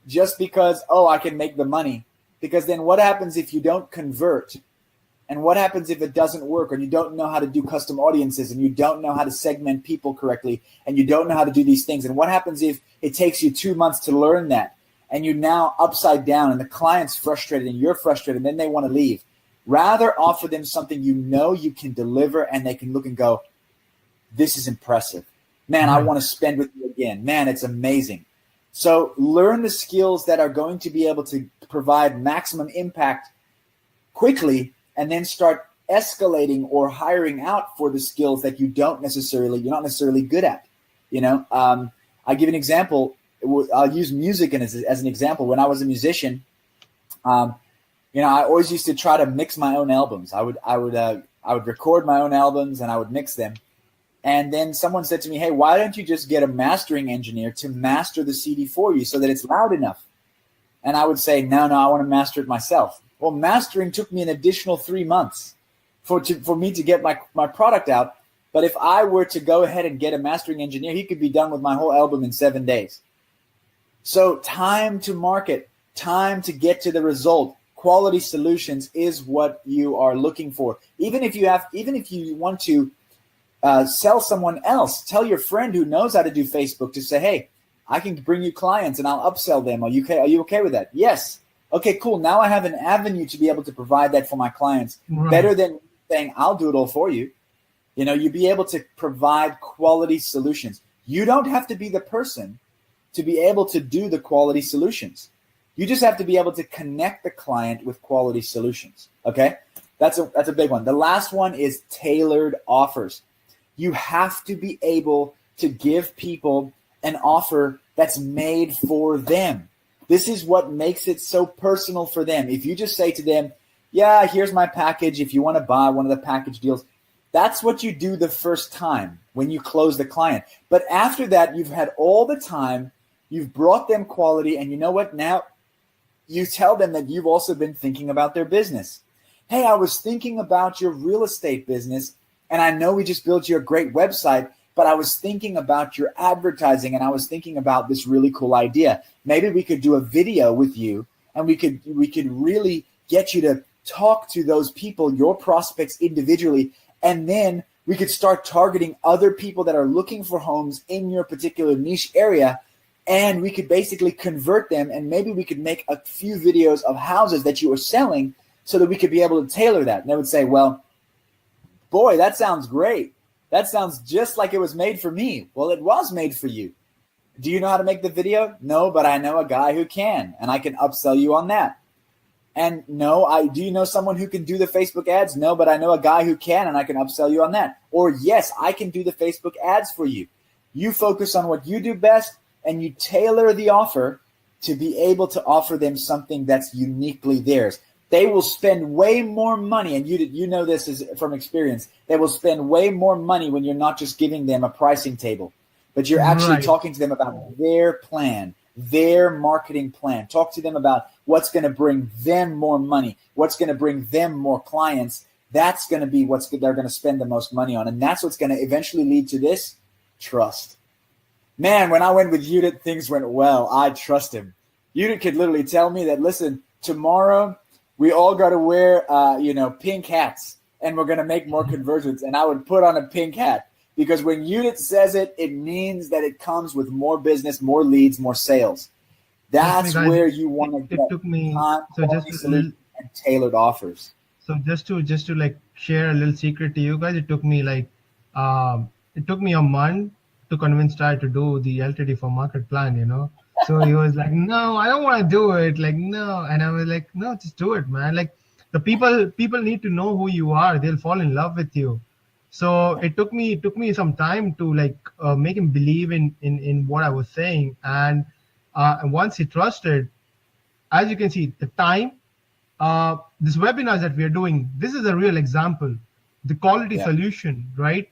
just because, I can make the money. Because then what happens if you don't convert? And what happens if it doesn't work, or you don't know how to do custom audiences, and you don't know how to segment people correctly, and you don't know how to do these things? And what happens if it takes you 2 months to learn that, and you're now upside down, and the client's frustrated, and you're frustrated, and then they want to leave? Rather offer them something you can deliver, and they can look and go, this is impressive. Man, I want to spend with you again. Man, it's amazing. So learn the skills that are going to be able to provide maximum impact quickly, and then start escalating or hiring out for the skills that you're not necessarily good at. I give an example. I'll use music as an example. When I was a musician, I always used to try to mix my own albums. I would record my own albums and I would mix them. And then someone said to me, hey, why don't you just get a mastering engineer to master the CD for you so that it's loud enough? And I would say, no, I want to master it myself. Well, mastering took me an additional 3 months for me to get my product out. But if I were to go ahead and get a mastering engineer, he could be done with my whole album in 7 days. So time to market, time to get to the result. Quality solutions is what you are looking for. Even if you want to sell someone else, tell your friend who knows how to do Facebook to say, hey, I can bring you clients and I'll upsell them. Are you okay with that? Yes. Okay, cool. Now I have an avenue to be able to provide that for my clients. Right. Better than saying, I'll do it all for you. You'd be able to provide quality solutions. You don't have to be the person to be able to do the quality solutions. You just have to be able to connect the client with quality solutions. Okay? That's a big one. The last one is tailored offers. You have to be able to give people an offer that's made for them. This is what makes it so personal for them. If you just say to them, yeah, here's my package if you want to buy one of the package deals, that's what you do the first time when you close the client. But after that, you've had all the time, you've brought them quality, and you know what? Now you tell them that you've also been thinking about their business. Hey, I was thinking about your real estate business, and I know we just built you a great website, but I was thinking about your advertising, and I was thinking about this really cool idea. Maybe we could do a video with you, and we could really get you to talk to those people, your prospects individually, and then we could start targeting other people that are looking for homes in your particular niche area, and we could basically convert them, and maybe we could make a few videos of houses that you are selling so that we could be able to tailor that. And they would say, well, boy, that sounds great. That sounds just like it was made for me. Well, it was made for you. Do you know how to make the video? No, but I know a guy who can, and I can upsell you on that. And no, do you know someone who can do the Facebook ads? No, but I know a guy who can, and I can upsell you on that. Or yes, I can do the Facebook ads for you. You focus on what you do best, and you tailor the offer to be able to offer them something that's uniquely theirs. They will spend way more money, and you know this is from experience. They will spend way more money when you're not just giving them a pricing table, but you're actually talking to them about their plan, their marketing plan. Talk to them about what's going to bring them more money, what's going to bring them more clients. That's going to be they're going to spend the most money on, and that's what's going to eventually lead to this trust. Man, when I went with Udit, things went well. I trust him. Udit could literally tell me that, listen, tomorrow we all got to wear, pink hats, and we're going to make more conversions. And I would put on a pink hat because when Udit says it, it means that it comes with more business, more leads, more sales. That's where you want to get and tailored offers. So just to like share a little secret to you guys, it took me a month to convince Ty to do the LTD for MarketPlan, So he was like, no, I don't want to do it. Like, no. And I was like, no, just do it, man. Like the people need to know who you are. They'll fall in love with you. So it took me some time to make him believe in what I was saying. And once he trusted, as you can see, the time, this webinars that we are doing, this is a real example. The quality solution, right?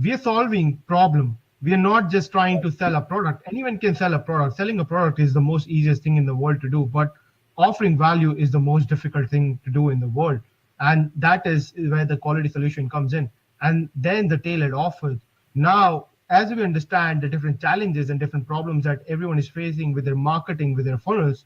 We are solving problem. We are not just trying to sell a product. Anyone can sell a product. Selling a product is the most easiest thing in the world to do, but offering value is the most difficult thing to do in the world. And that is where the quality solution comes in. And then the tailored offers. Now, as we understand the different challenges and different problems that everyone is facing with their marketing, with their funnels,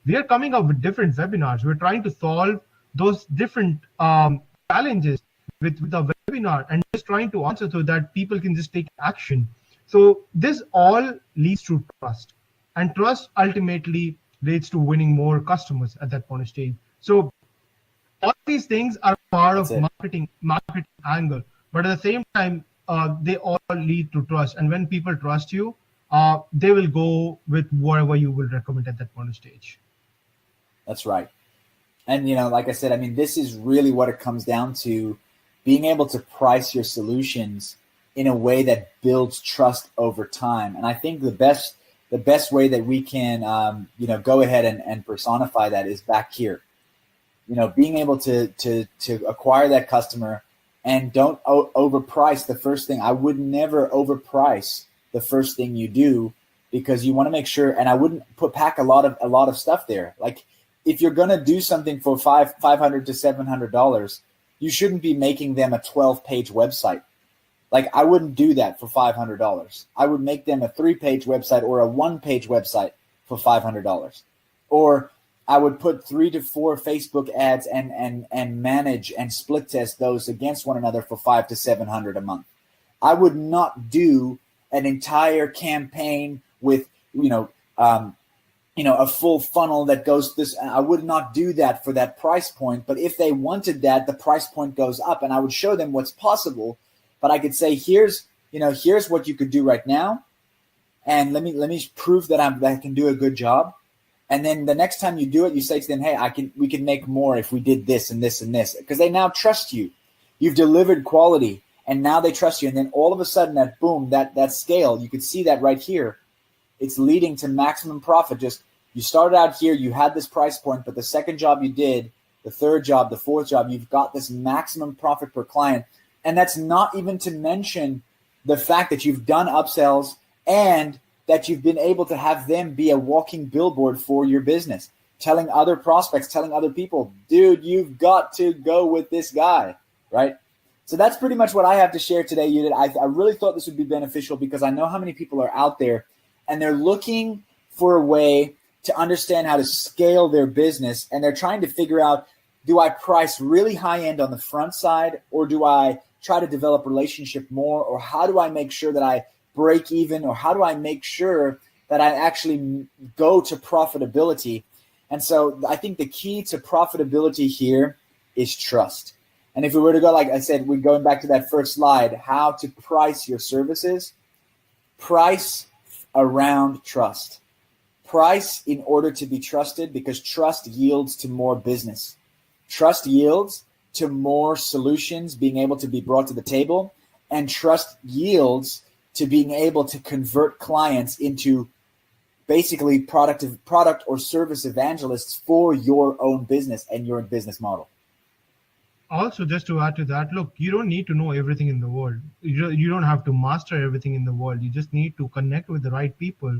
we are coming up with different webinars. We're trying to solve those different challenges with the webinar and just trying to answer so that people can just take action. So this all leads to trust, and trust ultimately leads to winning more customers at that point of stage. So all these things are part of marketing angle, but at the same time, they all lead to trust. And when people trust you, they will go with whatever you will recommend at that point of stage. That's right. And, like I said, I mean, this is really what it comes down to, being able to price your solutions in a way that builds trust over time. And I think the best way that we can, go ahead and personify that is back here. Being able to acquire that customer and don't overprice the first thing. I would never overprice the first thing you do, because you want to make sure, and I wouldn't pack a lot of stuff there. Like, if you're going to do something for $500 to $700, you shouldn't be making them a 12-page website. Like, I wouldn't do that for $500. I would make them a 3-page website or a 1-page website for $500. Or I would put 3 to 4 Facebook ads and manage and split test those against one another for $500 to $700 a month. I would not do an entire campaign with, a full funnel that goes this. I would not do that for that price point. But if they wanted that, the price point goes up, and I would show them what's possible. But I could say, here's what you could do right now, and let me prove that I can do a good job. And then the next time you do it, you say to them, hey, we can make more if we did this and this and this, because they now trust you. You've delivered quality, and now they trust you. And then all of a sudden, that boom, that scale, you could see that right here. It's leading to maximum profit. Just, you started out here, you had this price point, but the second job you did, the third job, the fourth job, you've got this maximum profit per client. And that's not even to mention the fact that you've done upsells and that you've been able to have them be a walking billboard for your business, telling other prospects, telling other people, dude, you've got to go with this guy, right? So that's pretty much what I have to share today, Udit. I really thought this would be beneficial, because I know how many people are out there and they're looking for a way to understand how to scale their business, and they're trying to figure out, do I price really high end on the front side, or do I try to develop relationship more, or how do I make sure that I break even, or how do I make sure that I actually go to profitability? And so I think the key to profitability here is trust. And if we were to go, like I said, we're going back to that first slide, how to price your services, price around trust. Price in order to be trusted, because trust yields to more business. Trust yields to more solutions being able to be brought to the table, and trust yields to being able to convert clients into basically product or service evangelists for your own business and your business model. Also, just to add to that, look, you don't need to know everything in the world. You don't have to master everything in the world. You just need to connect with the right people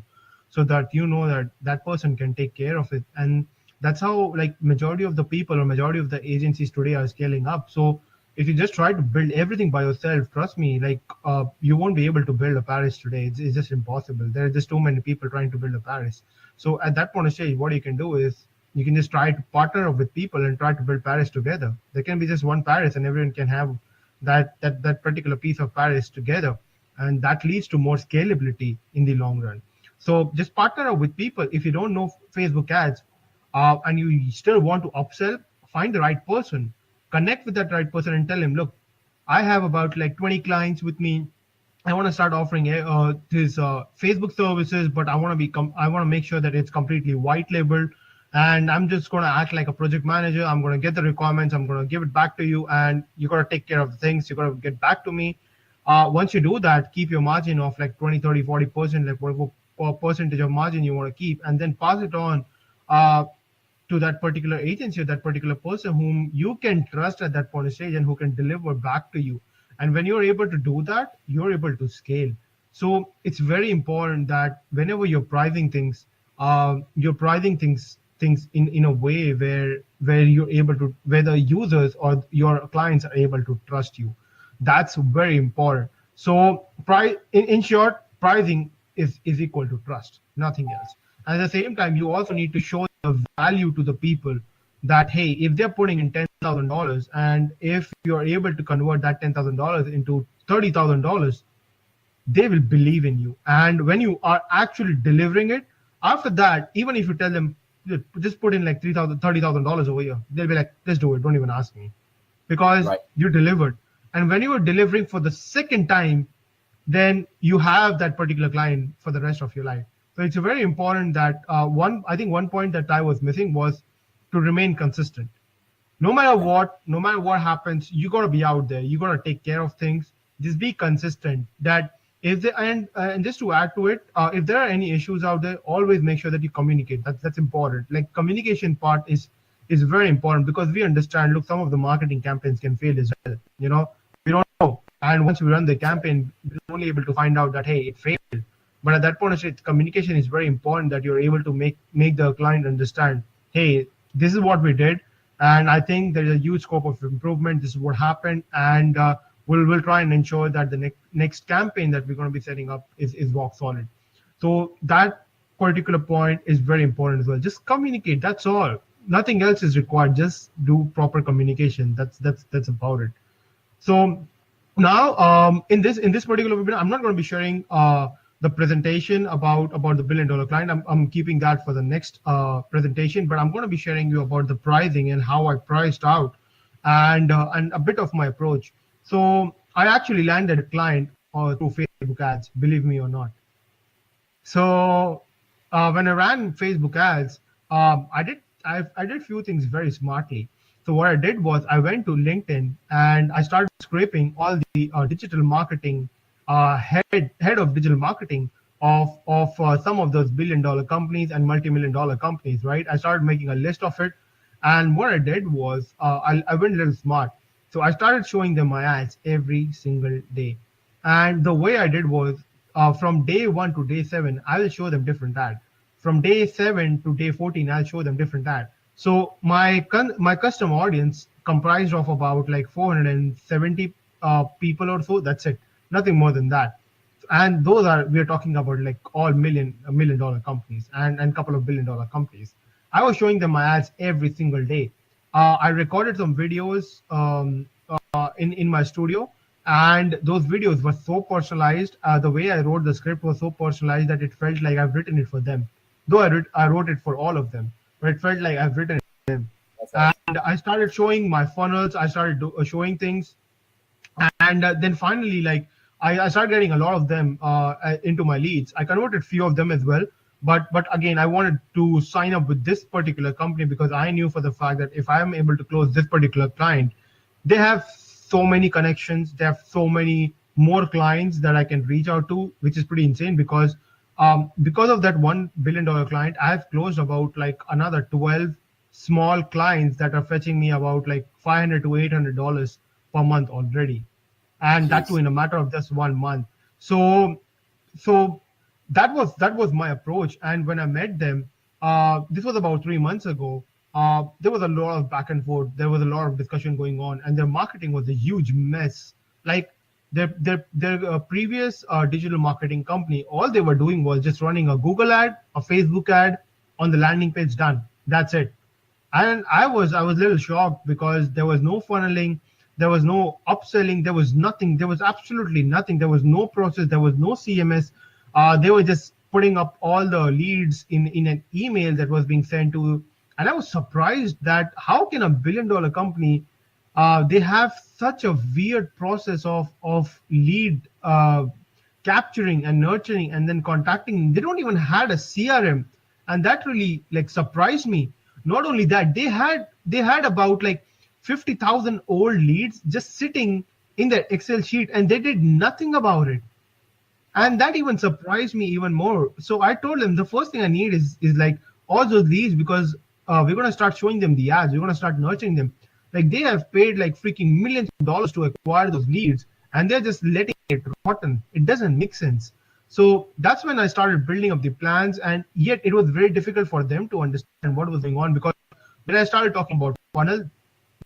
so that you know that that person can take care of it. And that's how, like, majority of the people or majority of the agencies today are scaling up. So if you just try to build everything by yourself, trust me, like, you won't be able to build a Paris today. It's just impossible. There are just too many people trying to build a Paris. So at that point of stage, what you can do is you can just try to partner up with people and try to build Paris together. There can be just one Paris, and everyone can have that particular piece of Paris together. And that leads to more scalability in the long run. So just partner up with people. If you don't know Facebook ads, and you still want to upsell, find the right person, connect with that right person and tell him, look, I have about like 20 clients with me. I want to start offering this Facebook services, but I want to make sure that it's completely white labeled. And I'm just going to act like a project manager. I'm going to get the requirements. I'm going to give it back to you. And you got to take care of the things. You got to get back to me. Once you do that, keep your margin of like 20, 30, 40%, like whatever percentage of margin you want to keep, and then pass it on to that particular agency or that particular person whom you can trust at that point of stage and who can deliver back to you. And when you're able to do that, you're able to scale. So it's very important that whenever you're pricing things in a way where you're able to, where the users or your clients are able to trust you. That's very important. So in short, pricing is equal to trust, nothing else. At the same time, you also need to show the value to the people that, hey, if they're putting in $10,000 and if you're able to convert that $10,000 into $30,000, they will believe in you. And when you are actually delivering it, after that, even if you tell them, just put in like $30,000 over here, they'll be like, let's do it. Don't even ask me, because you delivered. And when you are delivering for the second time, then you have that particular client for the rest of your life. So it's very important that I think one point that I was missing was to remain consistent. No matter what happens, you got to be out there. You got to take care of things. Just be consistent. That and just to add to it, if there are any issues out there, always make sure that you communicate. That's important. Like, communication part is very important, because we understand, look, some of the marketing campaigns can fail as well. And once we run the campaign, we're only able to find out that, hey, it failed. But at that point, communication is very important, that you're able to make the client understand, hey, this is what we did, and I think there's a huge scope of improvement. This is what happened, and we'll try and ensure that the next campaign that we're going to be setting up is rock solid. So that particular point is very important as well. Just communicate. That's all. Nothing else is required. Just do proper communication. That's about it. So now, in this particular webinar, I'm not going to be sharing the presentation about the $1 billion client. I'm keeping that for the next presentation, but I'm going to be sharing you about the pricing and how I priced out, and a bit of my approach. So I actually landed a client through Facebook ads, believe me or not. So when I ran Facebook ads, I did a few things very smartly. So what I did was I went to LinkedIn and I started scraping all the digital marketing head of digital marketing of some of those $1 billion companies and multi-million-dollar companies, right? I started making a list of it, and what I did was I went a little smart. So I started showing them my ads every single day, and the way I did was from day 1 to day 7, I will show them different ad. From day 7 to day 14, I'll show them different ad. So my custom audience comprised of about like 470 people or so. That's it, nothing more than that. And we're talking about like all $1 million companies and a couple of $1 billion companies. I was showing them my ads every single day. I recorded some videos in my studio, and those videos were so personalized. The way I wrote the script was so personalized that it felt like I've written it for them. Though I wrote it for all of them, but it felt like I've written it for them. And I started showing my funnels. I started showing things, and then finally, like I started getting a lot of them into my leads. I converted few of them as well, but again, I wanted to sign up with this particular company because I knew for the fact that if I am able to close this particular client, they have so many connections. They have so many more clients that I can reach out to, which is pretty insane because of that $1 billion client, I have closed about like another 12 small clients that are fetching me about like $500 to $800 per month already, and that too in a matter of just 1 month. So that was my approach. And when I met them, this was about 3 months ago. There was a lot of back and forth. There was a lot of discussion going on, and their marketing was a huge mess. Like their previous digital marketing company, all they were doing was just running a Google ad, a Facebook ad on the landing page, done. That's it. And I was a little shocked because there was no funneling, there was no upselling, there was nothing. There was absolutely nothing. There was no process. There was no CMS. They were just putting up all the leads in an email that was being sent to. And I was surprised that how can a $1 billion company they have such a weird process of lead capturing and nurturing and then contacting. They don't even had a CRM, and that really like surprised me. Not only that, they had about like 50,000 old leads just sitting in their Excel sheet, and they did nothing about it. And that even surprised me even more. So I told them the first thing I need is like all those leads, because we're gonna start showing them the ads. We're gonna start nurturing them. Like they have paid like freaking millions of dollars to acquire those leads, and they're just letting it rotten. It doesn't make sense. So that's when I started building up the plans, and yet it was very difficult for them to understand what was going on, because when I started talking about funnel,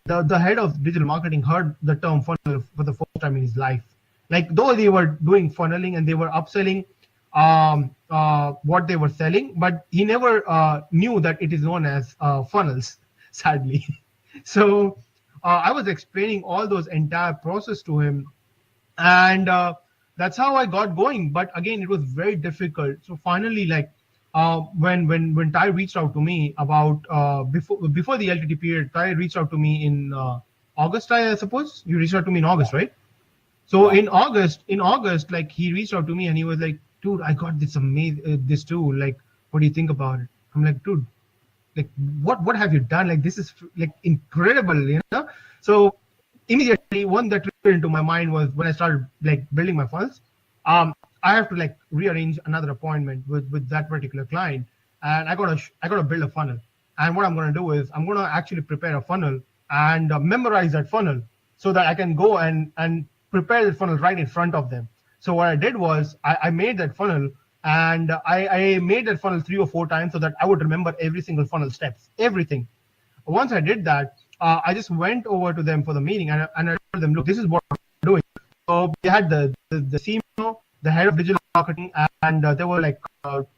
the head of digital marketing heard the term funnel for the first time in his life. Like though they were doing funneling and they were upselling what they were selling, but he never knew that it is known as funnels, sadly. So I was explaining all those entire process to him, and that's how I got going. But again, it was very difficult. So finally, like when Ty reached out to me about before the LTT period, Ty reached out to me in August, I suppose. You reached out to me in August, right? So in August, like he reached out to me and he was like, dude, I got this amazing this tool. Like, what do you think about it? I'm like, dude, like what have you done? Like, this is like incredible, you know? So immediately one that triggered into my mind was when I started like building my funnels, I have to like rearrange another appointment with that particular client, and I gotta build a funnel. And what I'm gonna do is I'm gonna actually prepare a funnel and memorize that funnel so that I can go and prepare the funnel right in front of them. So what I did was I made that funnel, and I made that funnel 3 or 4 times so that I would remember every single funnel steps, everything. Once I did that, I just went over to them for the meeting, and I told them, look, this is what I'm doing. So we had the CMO, the head of digital marketing, and there were like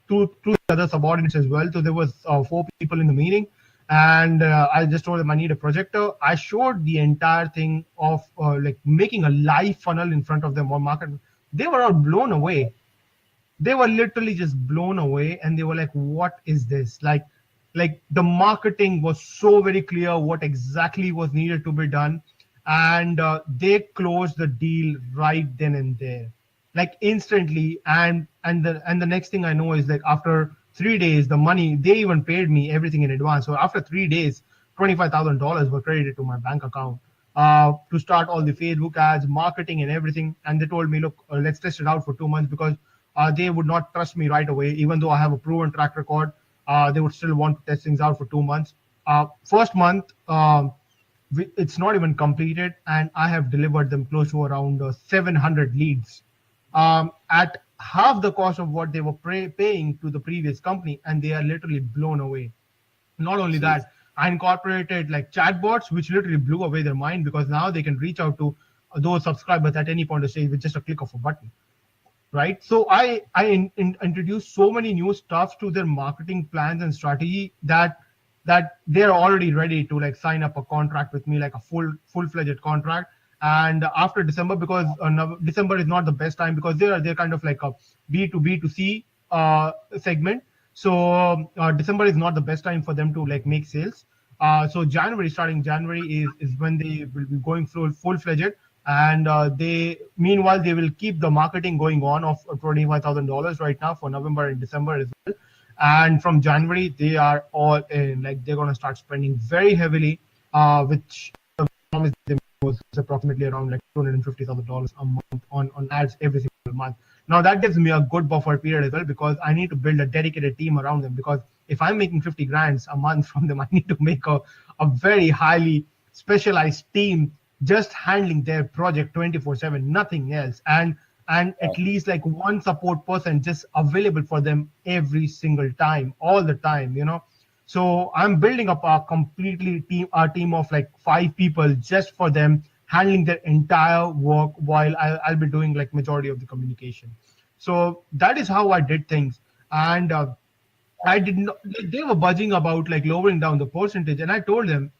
two other subordinates as well. So there was 4 people in the meeting, and I just told them I need a projector. I showed the entire thing of like making a live funnel in front of them on market. They were all blown away. They were literally just blown away, and they were like, what is this? Like the marketing was so very clear what exactly was needed to be done, and they closed the deal right then and there, like instantly. And the next thing I know is, like, after 3 days, the money, they even paid me everything in advance. So after 3 days, $25,000 were credited to my bank account to start all the Facebook ads, marketing, and everything. And they told me, look, let's test it out for 2 months, because they would not trust me right away, even though I have a proven track record. They would still want to test things out for 2 months. First month, it's not even completed, and I have delivered them close to around 700 leads at half the cost of what they were paying to the previous company, and they are literally blown away. Not only that, I incorporated like chatbots, which literally blew away their mind, because now they can reach out to those subscribers at any point of stage with just a click of a button. Right. So I introduced so many new stuff to their marketing plans and strategy that they're already ready to like sign up a contract with me, like a full-fledged contract. And after December, because December is not the best time, because they're kind of like a B2B2C segment. So December is not the best time for them to like make sales. So starting January is when they will be going full-fledged. And meanwhile, they will keep the marketing going on of $25,000 right now for November and December as well. And from January, they are all in, like they're going to start spending very heavily, which promised them was approximately around like $250,000 a month on ads every single month. Now that gives me a good buffer period as well, because I need to build a dedicated team around them, because if I'm making 50 grand a month from them, I need to make a very highly specialized team just handling their project 24/7, nothing else, and at least like one support person just available for them every single time, all the time, you know. So I'm building up a team of like 5 people just for them, handling their entire work, while I'll be doing like majority of the communication. So that is how I did things. And I did not, they were budging about like lowering down the percentage, and I told them,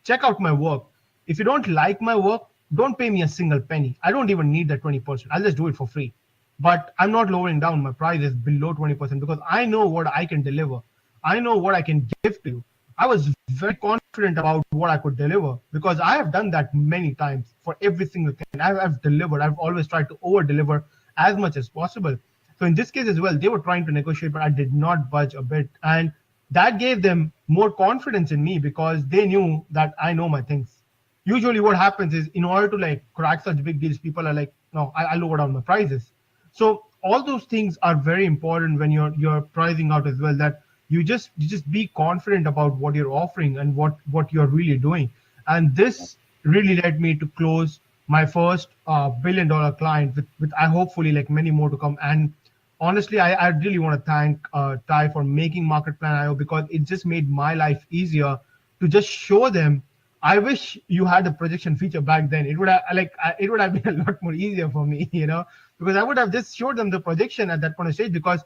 check out my work. If you don't like my work, don't pay me a single penny. I don't even need that 20%. I'll just do it for free. But I'm not lowering down my prices below 20%, because I know what I can deliver. I know what I can give to you. I was very confident about what I could deliver, because I have done that many times for every single thing. I've delivered. I've always tried to over-deliver as much as possible. So in this case as well, they were trying to negotiate, but I did not budge a bit. And that gave them more confidence in me, because they knew that I know my things. Usually what happens is, in order to like crack such big deals, people are like, no, I'll lower down my prices. So all those things are very important when you're pricing out as well, that you just be confident about what you're offering and what you're really doing. And this really led me to close my first $1 billion client with I hopefully like many more to come. And honestly, I really want to thank Ty for making MarketPlan.io, because it just made my life easier to just show them. I wish you had the projection feature back then. It would have been a lot more easier for me, you know, because I would have just showed them the projection at that point of stage, because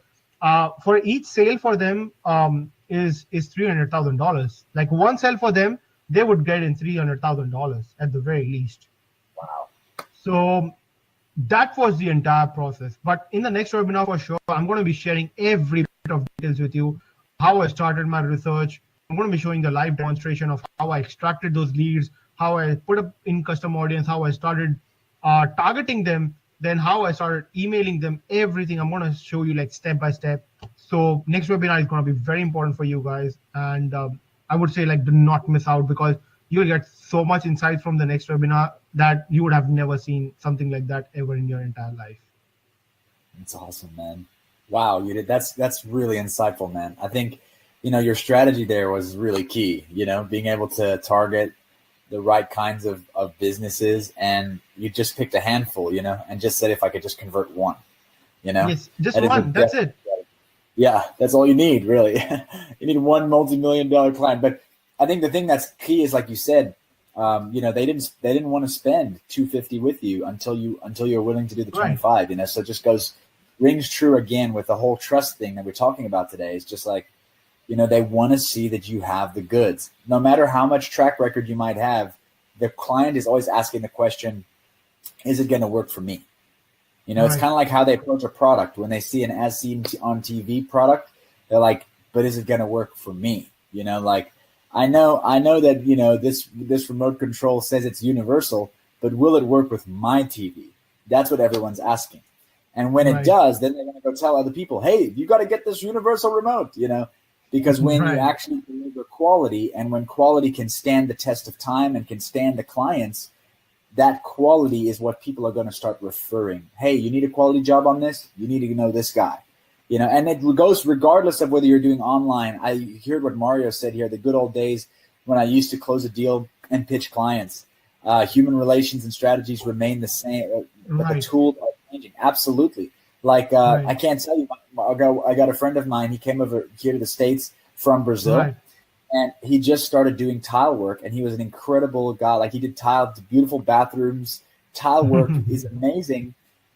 for each sale for them is $300,000. Like one sale for them, they would get in $300,000 at the very least. Wow. So that was the entire process. But in the next webinar, for sure, I'm going to be sharing every bit of details with you, how I started my research. I'm going to be showing the live demonstration of how I extracted those leads, how I put up in custom audience, how I started targeting them, then how I started emailing them, everything. I'm going to show you like step by step. So next webinar is going to be very important for you guys. And I would say like do not miss out, because you'll get so much insight from the next webinar that you would have never seen something like that ever in your entire life. That's awesome, man. Wow, you did. That's really insightful, man. I think, you know, your strategy there was really key, you know, being able to target the right kinds of businesses, and you just picked a handful, and just said, if I could just convert one, Yes, just that is one. That's it. Yeah, that's all you need, really. You need one multi-million-dollar client. But I think the thing that's key is, like you said, they didn't want to spend $250 with you until you're willing to do the 25. So it just rings true again with the whole trust thing that we're talking about today. It's just like, they want to see that you have the goods. No matter how much track record you might have, the client is always asking the question, is it going to work for me? It's kind of like how they approach a product. When they see an as seen on TV product, they're like, but is it going to work for me? Like, I know that, this remote control says it's universal, but will it work with my TV? That's what everyone's asking. And when it does, then they're going to go tell other people, hey, you got to get this universal remote, because when you actually deliver quality, and when quality can stand the test of time and can stand the clients, that quality is what people are going to start referring. Hey, you need a quality job on this? You need to know this guy. And it goes regardless of whether you're doing online. I heard what Mario said here, the good old days when I used to close a deal and pitch clients. Human relations and strategies remain the same, but the tools are changing. Absolutely. Like, I can't tell you, I got a friend of mine, he came over here to the States from Brazil. And he just started doing tile work, and he was an incredible guy. Like, he did tile, beautiful bathrooms. Tile work is amazing.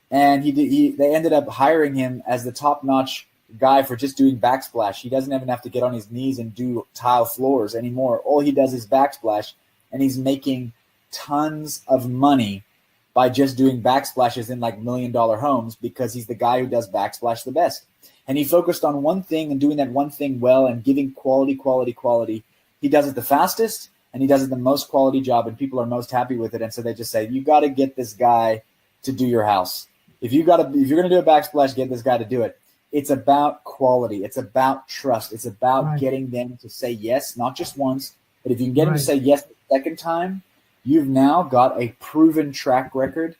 And they ended up hiring him as the top-notch guy for just doing backsplash. He doesn't even have to get on his knees and do tile floors anymore. All he does is backsplash, and he's making tons of money by just doing backsplashes in like $1 million homes, because he's the guy who does backsplash the best. And he focused on one thing and doing that one thing well and giving quality. He does it the fastest, and he does it the most quality job, and people are most happy with it. And so they just say, you got to get this guy to do your house. If you're going to do a backsplash, get this guy to do it. It's about quality. It's about trust. It's about getting them to say yes, not just once, but if you can get them to say yes the second time, you've now got a proven track record.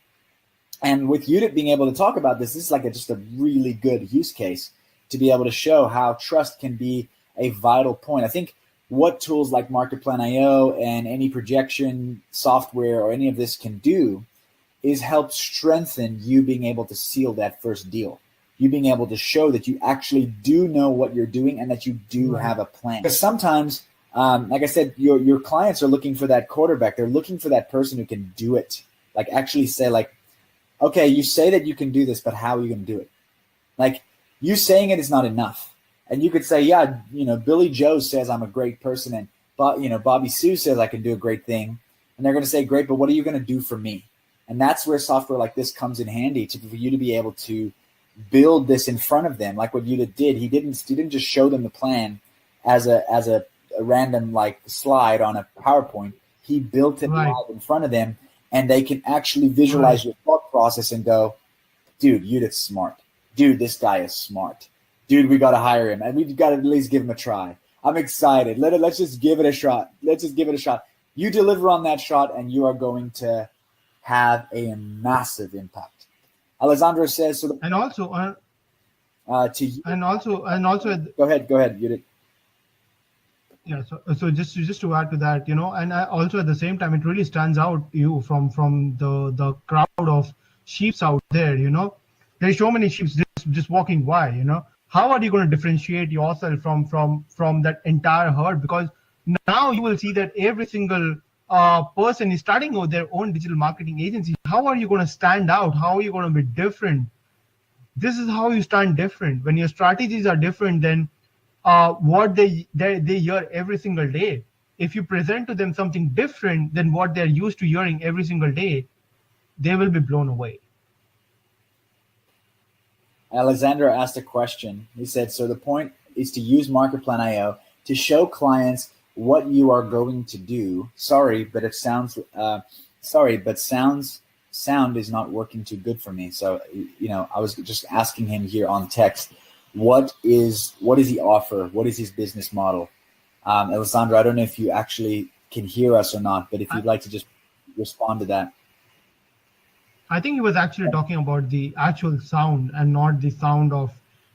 And with Udit being able to talk about this is like just a really good use case to be able to show how trust can be a vital point. I think what tools like MarketPlan.io and any projection software or any of this can do is help strengthen you being able to seal that first deal. You being able to show that you actually do know what you're doing and that you do have a plan. Because sometimes, like I said, your clients are looking for that quarterback. They're looking for that person who can do it. Like, actually say, like, okay, you say that you can do this, but how are you going to do it? Like, you saying it is not enough. And you could say, yeah, Billy Joe says I'm a great person, and Bobby Sue says I can do a great thing. And they're going to say, great, but what are you going to do for me? And that's where software like this comes in handy for you to be able to build this in front of them, like what Udit did. He didn't just show them the plan as a random like slide on a PowerPoint. He built it live in front of them, and they can actually visualize your thought process and go, dude, Udit's smart. Dude, this guy is smart. Dude, we got to hire him, and we've got to at least give him a try. I'm excited. Let's just give it a shot. You deliver on that shot, and you are going to have a massive impact. Alessandro says so. And also, to you. And also, go ahead, Udit. Yeah. So just to add to that, and also at the same time, it really stands out from the crowd of sheeps out there. There's so many sheep just walking by. How are you going to differentiate yourself from that entire herd? Because now you will see that every single person is starting with their own digital marketing agency. How are you going to stand out? How are you going to be different? This is how you stand different. When your strategies are different than what they hear every single day. If you present to them something different than what they're used to hearing every single day, they will be blown away. Alexandra asked a question. He said, so the point is to use MarketPlan.io to show clients what you are going to do. Sound is not working too good for me. So, I was just asking him here on text, what is the offer? What is his business model? Alessandro, I don't know if you actually can hear us or not, but if you'd like to just respond to that. I think he was actually talking about the actual sound and not the sound of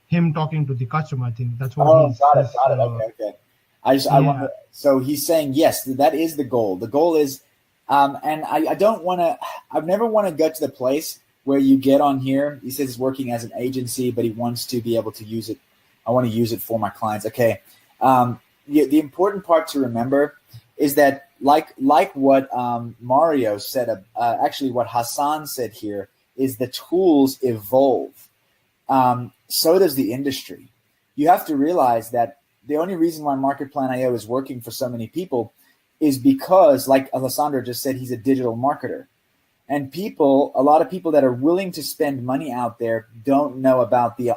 him talking to the customer. I think that's what. Got it. Okay. I want to. So he's saying yes, that is the goal. The goal is And I don't want to, I've never want to get to the place where you get on here. He says he's working as an agency, but he wants to be able to use it. I want to use it for my clients. Okay. The important part to remember is that like what Mario said, actually what Hassan said here is the tools evolve. So does the industry. You have to realize that the only reason why MarketPlan.io is working for so many people is because, like Alessandro just said, he's a digital marketer. And a lot of people that are willing to spend money out there don't know about the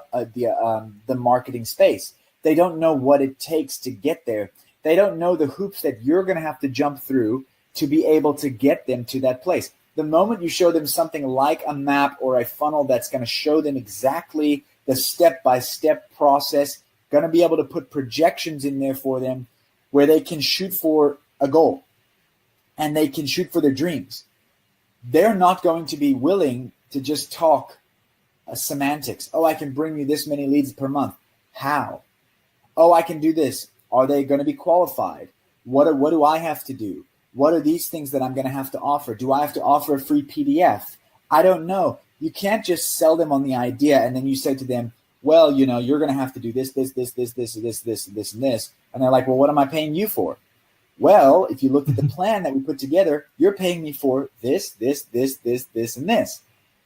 marketing space. They don't know what it takes to get there. They don't know the hoops that you're going to have to jump through to be able to get them to that place. The moment you show them something like a map or a funnel that's going to show them exactly the step-by-step process, going to be able to put projections in there for them where they can shoot for a goal and they can shoot for their dreams, they're not going to be willing to just talk semantics. Oh, I can bring you this many leads per month. How? Oh, I can do this. Are they going to be qualified? What do I have to do? What are these things that I'm going to have to offer? Do I have to offer a free PDF? I don't know. You can't just sell them on the idea and then you say to them, well, you're going to have to do this, and this. And they're like, well, what am I paying you for? Well, if you look at the plan that we put together, you're paying me for this, and this.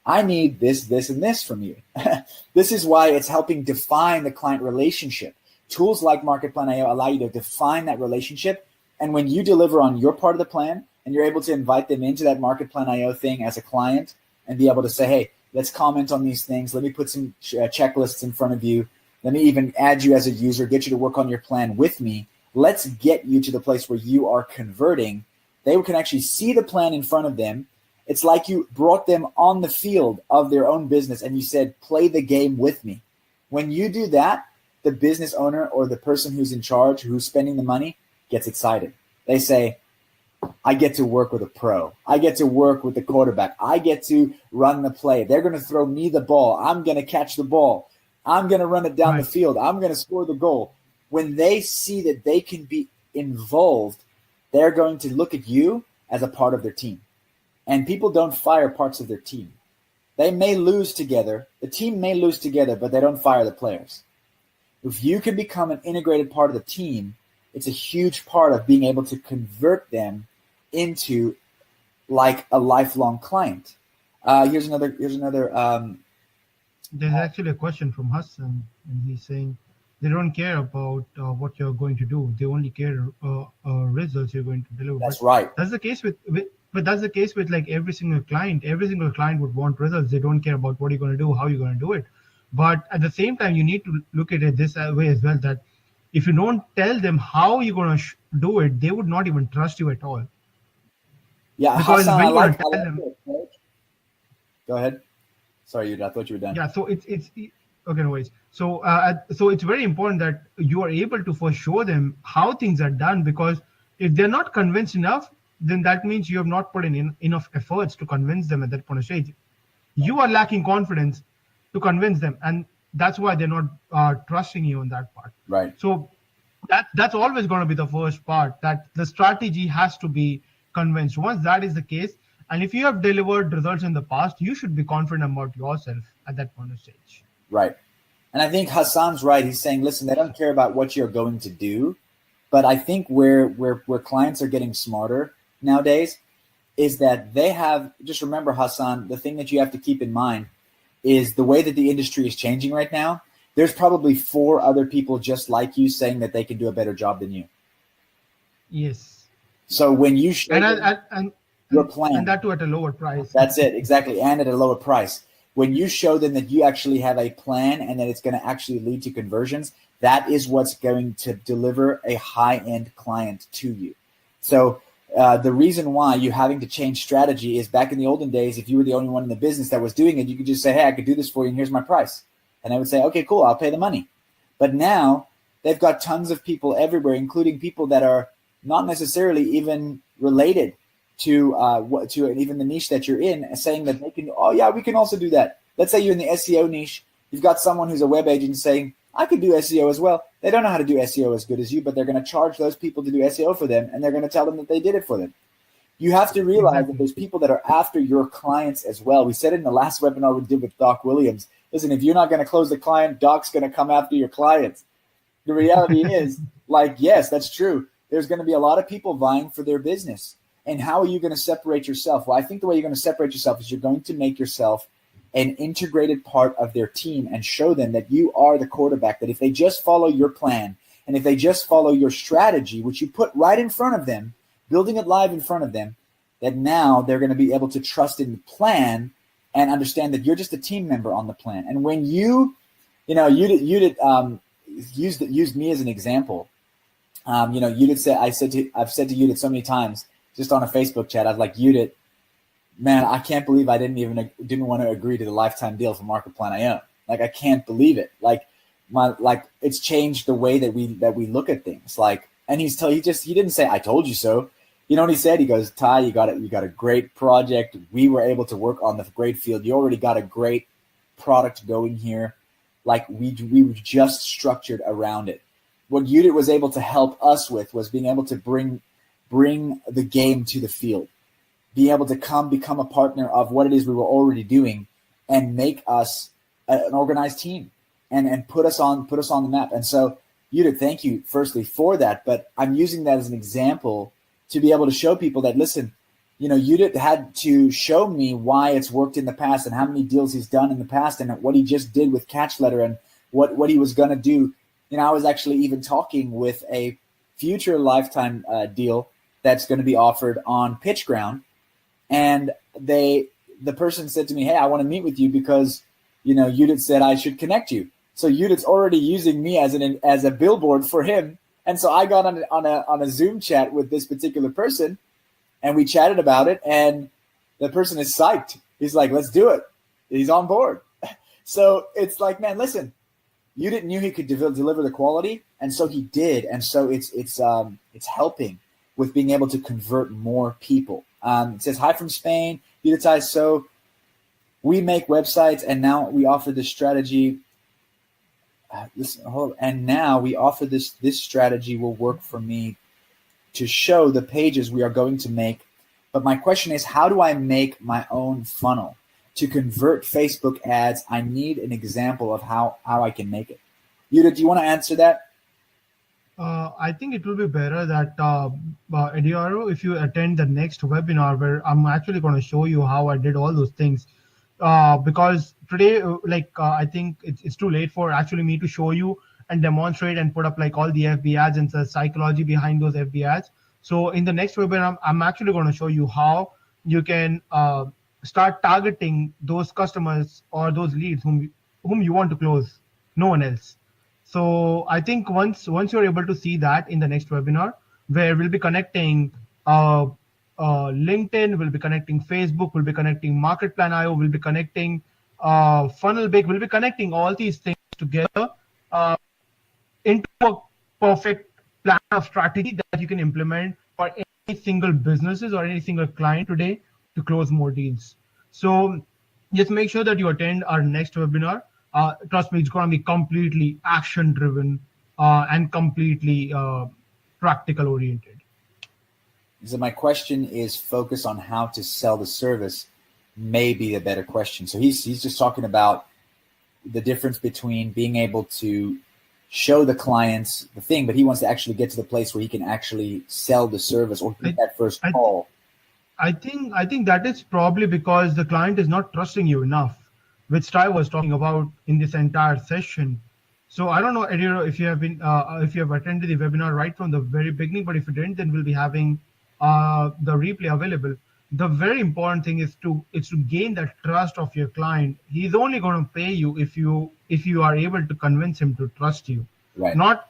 I need this, and this from you. This is why it's helping define the client relationship. Tools like MarketPlan.io allow you to define that relationship. And when you deliver on your part of the plan and you're able to invite them into that MarketPlan.io thing as a client and be able to say, hey, let's comment on these things. Let me put some checklists in front of you. Let me even add you as a user, get you to work on your plan with me. Let's get you to the place where you are converting. They can actually see the plan in front of them. It's like you brought them on the field of their own business and you said, play the game with me. When you do that, the business owner or the person who's in charge, who's spending the money, gets excited. They say, I get to work with a pro. I get to work with the quarterback. I get to run the play. They're going to throw me the ball. I'm going to catch the ball. I'm going to run it down the field. I'm going to score the goal. When they see that they can be involved, they're going to look at you as a part of their team. And people don't fire parts of their team. They may lose together. The team may lose together, but they don't fire the players. If you can become an integrated part of the team, it's a huge part of being able to convert them into like a lifelong client. Here's another. There's actually a question from Hassan, and he's saying they don't care about what you're going to do. They only care results you're going to deliver. That's right. That's the case with like every single client. Every single client would want results. They don't care about what you're going to do, how you're going to do it. But at the same time, you need to look at it this way as well, that if you don't tell them how you're going to do it, they would not even trust you at all. Yeah, because Hassan, when I you like tell them. Go ahead. Sorry, I thought you were done. Yeah, so it's okay, no worries. So it's very important that you are able to first show them how things are done, because if they're not convinced enough, then that means you have not put in enough efforts to convince them at that point of stage. You are lacking confidence to convince them, and that's why they're not trusting you on that part. Right. So that's always going to be the first part, that the strategy has to be convinced. Once that is the case, and if you have delivered results in the past, you should be confident about yourself at that point of stage. Right. And I think Hassan's right. He's saying, listen, they don't care about what you're going to do. But I think where clients are getting smarter nowadays is that they have, just remember, Hassan, the thing that you have to keep in mind is the way that the industry is changing right now. There's probably 4 other people just like you saying that they can do a better job than you. Yes. So when you show your plan, and that too at a lower price. That's it, exactly, and at a lower price. When you show them that you actually have a plan and that it's going to actually lead to conversions, that is what's going to deliver a high-end client to you. So the reason why you're having to change strategy is, back in the olden days, if you were the only one in the business that was doing it, you could just say, hey, I could do this for you and here's my price. And I would say, okay, cool, I'll pay the money. But now they've got tons of people everywhere, including people that are not necessarily even related to even the niche that you're in, saying that they can, oh yeah, we can also do that. Let's say you're in the SEO niche. You've got someone who's a web agent saying, I could do SEO as well. They don't know how to do SEO as good as you, but they're going to charge those people to do SEO for them, and they're going to tell them that they did it for them. You have to realize that there's people that are after your clients as well. We said it in the last webinar we did with Doc Williams. Listen, if you're not going to close the client, Doc's going to come after your clients. The reality is, like, yes, that's true. There's going to be a lot of people vying for their business. And how are you going to separate yourself? Well, I think the way you're going to separate yourself is you're going to make yourself an integrated part of their team and show them that you are the quarterback, that if they just follow your plan and if they just follow your strategy, which you put right in front of them, building it live in front of them, that now they're going to be able to trust in the plan and understand that you're just a team member on the plan. And when you used me as an example. Udit said, I've said to Udit so many times, just on a Facebook chat, I was like, Udit, man, I can't believe I didn't want to agree to the lifetime deal for MarketPlan I own. Like, I can't believe it. It's changed the way that we look at things. Like, and he didn't say, I told you so. You know what he said? He goes, Ty, you got a great project. We were able to work on the great field. You already got a great product going here. Like, we were just structured around it. What Udit was able to help us with was being able to bring the game to the field, be able to become a partner of what it is we were already doing, and make us an organized team and put us on the map. And so, Udit, thank you firstly for that. But I'm using that as an example to be able to show people that, listen, Udit had to show me why it's worked in the past and how many deals he's done in the past and what he just did with Catch Letter and what he was going to do. I was actually even talking with a future lifetime deal that's going to be offered on PitchGround. And the person said to me, hey, I want to meet with you because, Udit said I should connect you. So Udit's already using me as a billboard for him. And so I got on a Zoom chat with this particular person, and we chatted about it, and the person is psyched. He's like, let's do it. He's on board. So it's like, man, listen, Udit knew he could deliver the quality, and so he did. And so it's helping with being able to convert more people. It says, hi from Spain, Udit. So we make websites, and now we offer this strategy. And now we offer this strategy will work for me to show the pages we are going to make. But my question is, how do I make my own funnel? To convert Facebook ads, I need an example of how I can make it. Udit, do you want to answer that? I think it will be better that, Eduardo, if you attend the next webinar where I'm actually going to show you how I did all those things. Because today, I think it's too late for actually me to show you and demonstrate and put up like all the FB ads and the psychology behind those FB ads. So in the next webinar, I'm actually going to show you how you can start targeting those customers or those leads whom you want to close, no one else. So I think once you're able to see that in the next webinar, where we'll be connecting LinkedIn, we'll be connecting Facebook, we'll be connecting MarketPlan IO, we'll be connecting Funnelbake, we'll be connecting all these things together into a perfect plan of strategy that you can implement for any single businesses or any single client today to close more deals. So just make sure that you attend our next webinar. Trust me, it's going to be completely action-driven and completely practical-oriented. So my question is focus on how to sell the service may be a better question. So he's just talking about the difference between being able to show the clients the thing, but he wants to actually get to the place where he can actually sell the service or get that first call. I think that is probably because the client is not trusting you enough, which Ty was talking about in this entire session. So I don't know, Eddie, if you have attended the webinar right from the very beginning, but if you didn't, then we'll be having the replay available. The very important thing is to gain that trust of your client. He's only going to pay you if you are able to convince him to trust you. Right. Not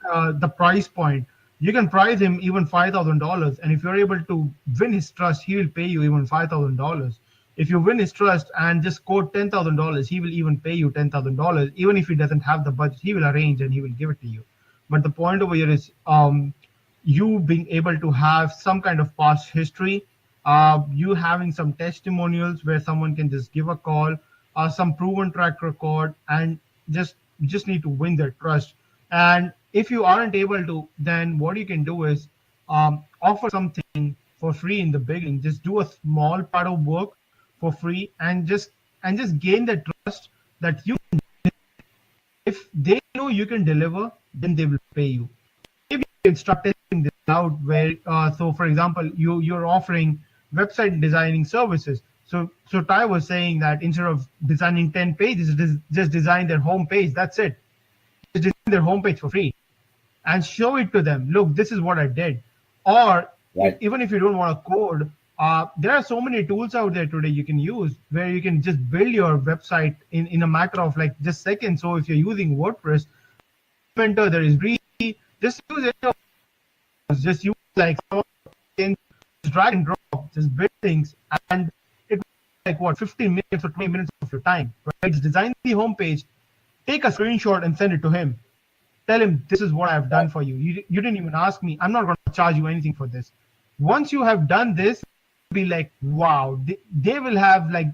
the price point. You can price him even $5,000, and if you're able to win his trust, he will pay you even $5,000. If you win his trust and just quote $10,000, he will even pay you $10,000. Even if he doesn't have the budget, he will arrange and he will give it to you. But the point over here is you being able to have some kind of past history, you having some testimonials where someone can just give a call, some proven track record, and just need to win their trust. And if you aren't able to, then what you can do is offer something for free in the beginning. Just do a small part of work for free and just gain the trust that you, if they know you can deliver, then they will pay you. Maybe you can start testing this out where, so for example, you're offering website designing services. So Ty was saying that instead of designing 10 pages, just design their home page. That's it. Just design their homepage for free and show it to them. Look, this is what I did. Or Right. even if you don't want to code, there are so many tools out there today you can use where you can just build your website in a matter of like just seconds. So if you're using WordPress, Inventor, there is Breathe, just use it. Just use like just drag and drop, just build things, and it like what 15 minutes or 20 minutes of your time, right? Just design the homepage, take a screenshot and send it to him. Tell him this is what I've done for you. You didn't even ask me. I'm not going to charge you anything for this. Once you have done this, be like, wow, they will have like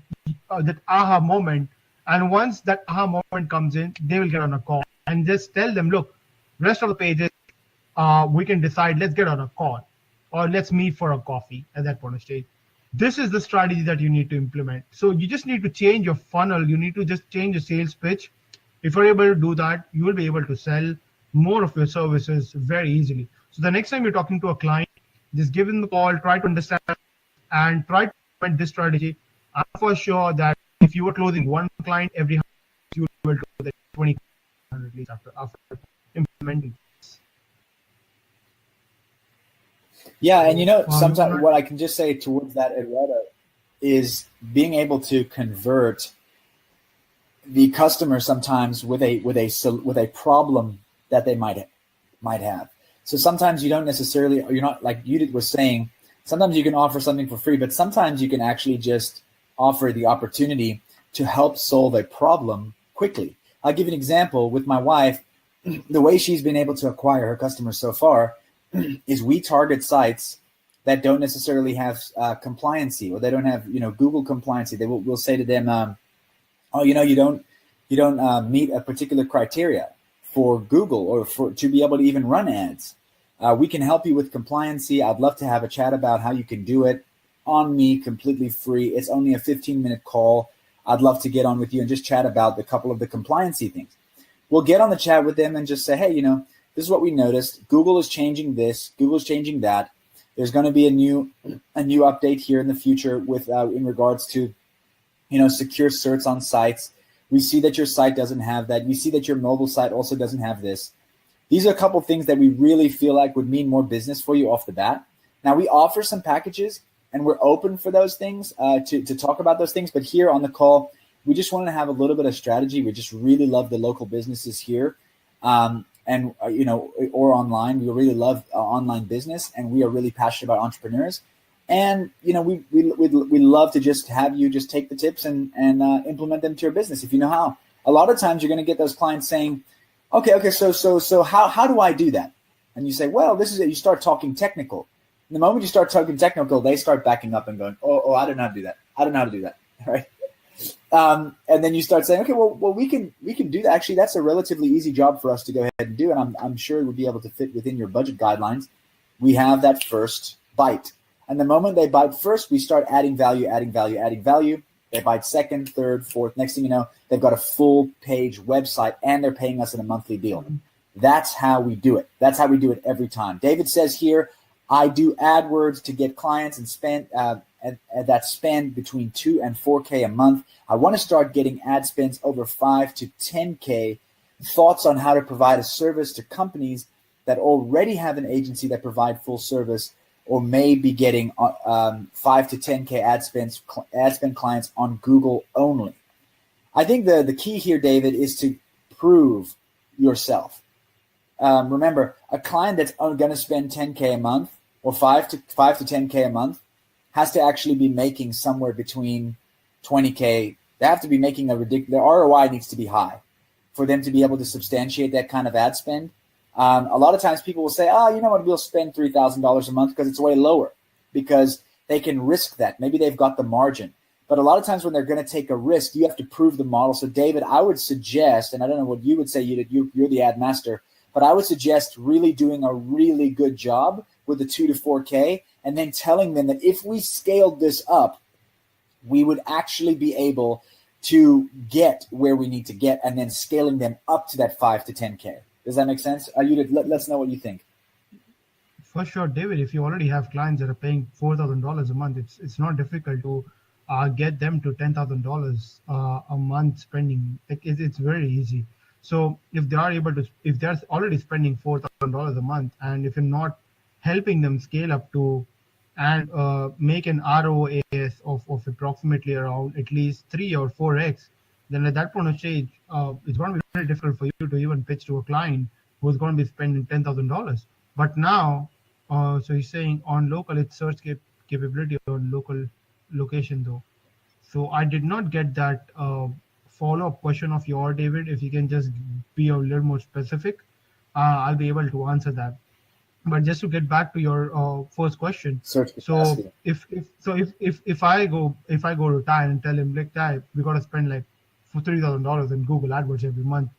that aha moment. And once that aha moment comes in, they will get on a call and just tell them, look, rest of the pages, we can decide, let's get on a call or let's meet for a coffee at that point of stage. This is the strategy that you need to implement. So you just need to change your funnel. You need to just change your sales pitch. If you're able to do that, you will be able to sell more of your services very easily. So the next time you're talking to a client, just give them the call, try to understand and try to implement this strategy. I'm for sure that if you were closing one client every 100, you will do the 20 leads after implementing this. Yeah, and you know, sometimes what I can just say towards that, Eduardo, is being able to convert the customer sometimes with a problem that they might have. So sometimes you're not like Udit was saying, sometimes you can offer something for free, but sometimes you can actually just offer the opportunity to help solve a problem quickly. I'll give you an example with my wife. The way she's been able to acquire her customers so far is we target sites that don't necessarily have compliancy, or they don't have, Google compliancy. We'll say to them, you don't meet a particular criteria for Google or to be able to even run ads. We can help you with compliancy. I'd love to have a chat about how you can do it on me, completely free. It's only a 15-minute call. I'd love to get on with you and just chat about a couple of the compliancy things. We'll get on the chat with them and just say, hey, this is what we noticed. Google is changing this. Google's changing that. There's going to be a new update here in the future with in regards to, secure certs on sites. We see that your site doesn't have that. We see that your mobile site also doesn't have this. These are a couple of things that we really feel like would mean more business for you off the bat. Now, we offer some packages, and we're open for those things, to talk about those things. But here on the call, we just want to have a little bit of strategy. We just really love the local businesses here, or online. We really love online business, and we are really passionate about entrepreneurs. And, we'd love to just have you just take the tips and implement them to your business if you know how. A lot of times you're going to get those clients saying, okay, so how do I do that? And you say, well, this is it. You start talking technical. And the moment you start talking technical, they start backing up and going, oh, I don't know how to do that. I don't know how to do that. Right? And then you start saying, okay, well, we can do that. Actually, that's a relatively easy job for us to go ahead and do. And I'm sure it would be able to fit within your budget guidelines. We have that first bite. And the moment they bite first, we start adding value. They bite second, third, fourth. Next thing you know, they've got a full page website and they're paying us in a monthly deal. That's how we do it. That's how we do it every time. David says here, I do AdWords to get clients and spend that spend between 2 and 4K a month. I want to start getting ad spends over 5 to 10K. Thoughts on how to provide a service to companies that already have an agency that provide full service, or may be getting 5 to 10K ad spend clients on Google only. I think the key here, David, is to prove yourself. Remember, a client that's going to spend 10K a month or 5 to 10K a month has to actually be making somewhere between 20K. They have to be making their ROI needs to be high for them to be able to substantiate that kind of ad spend. A lot of times people will say, you know what, we'll spend $3,000 a month because it's way lower, because they can risk that. Maybe they've got the margin. But a lot of times when they're going to take a risk, you have to prove the model. So, David, I would suggest, and I don't know what you would say, you're the ad master, but I would suggest really doing a really good job with the 2 to 4K and then telling them that if we scaled this up, we would actually be able to get where we need to get, and then scaling them up to that 5 to 10K. Does that make sense? Let's know what you think. For sure, David, if you already have clients that are paying $4,000 a month, it's not difficult to get them to $10,000 a month spending. It's very easy. So if they're already spending $4,000 a month, and if you're not helping them scale up to and make an ROAS of approximately around at least 3 or 4x, then at that point of stage, it's going to be very difficult for you to even pitch to a client who's going to be spending $10,000. But now, so he's saying on local, it's search capability on local location though. So I did not get that follow-up question of your, David. If you can just be a little more specific, I'll be able to answer that. But just to get back to your first question, search so if I go to Ty and tell him, like, Ty, we got to spend like $3,000 in Google AdWords every month,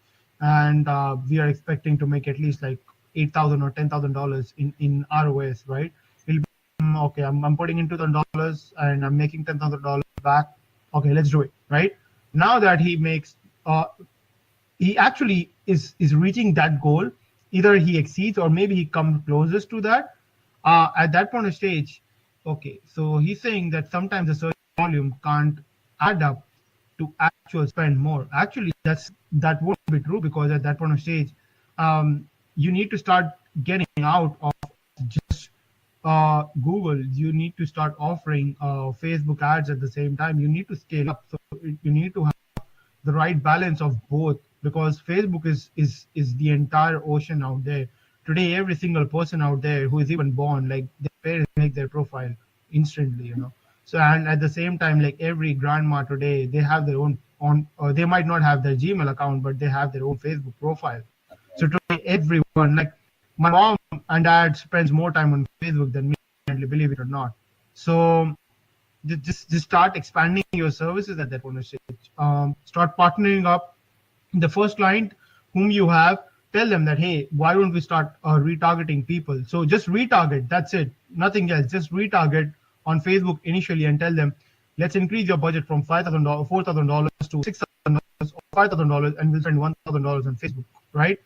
and we are expecting to make at least like $8,000 or $10,000 in ROAS, right? He'll be, okay, I'm putting in $2,000 and I'm making $10,000 back. Okay, let's do it, right? Now that he makes, he actually is reaching that goal. Either he exceeds or maybe he comes closest to that. At that point of stage, okay, so he's saying that sometimes the search volume can't add up to actual spend more. Actually, that won't be true, because at that point of stage, you need to start getting out of just Google. You need to start offering Facebook ads at the same time. You need to scale up. So you need to have the right balance of both, because Facebook is the entire ocean out there. Today, every single person out there who is even born, like, their parents make their profile instantly, you know. So, and at the same time, like, every grandma today, they have their own or they might not have their Gmail account, but they have their own Facebook profile. So today, everyone, like, my mom and dad spends more time on Facebook than me, believe it or not. So just start expanding your services at that point of stage. Start partnering up. The first client whom you have, tell them that, hey, why don't we start retargeting people? So just retarget, that's it, nothing else. Just retarget on Facebook initially and tell them, let's increase your budget from $5,000, $4,000 to $6,000 or $5,000, and we'll spend $1,000 on Facebook, right?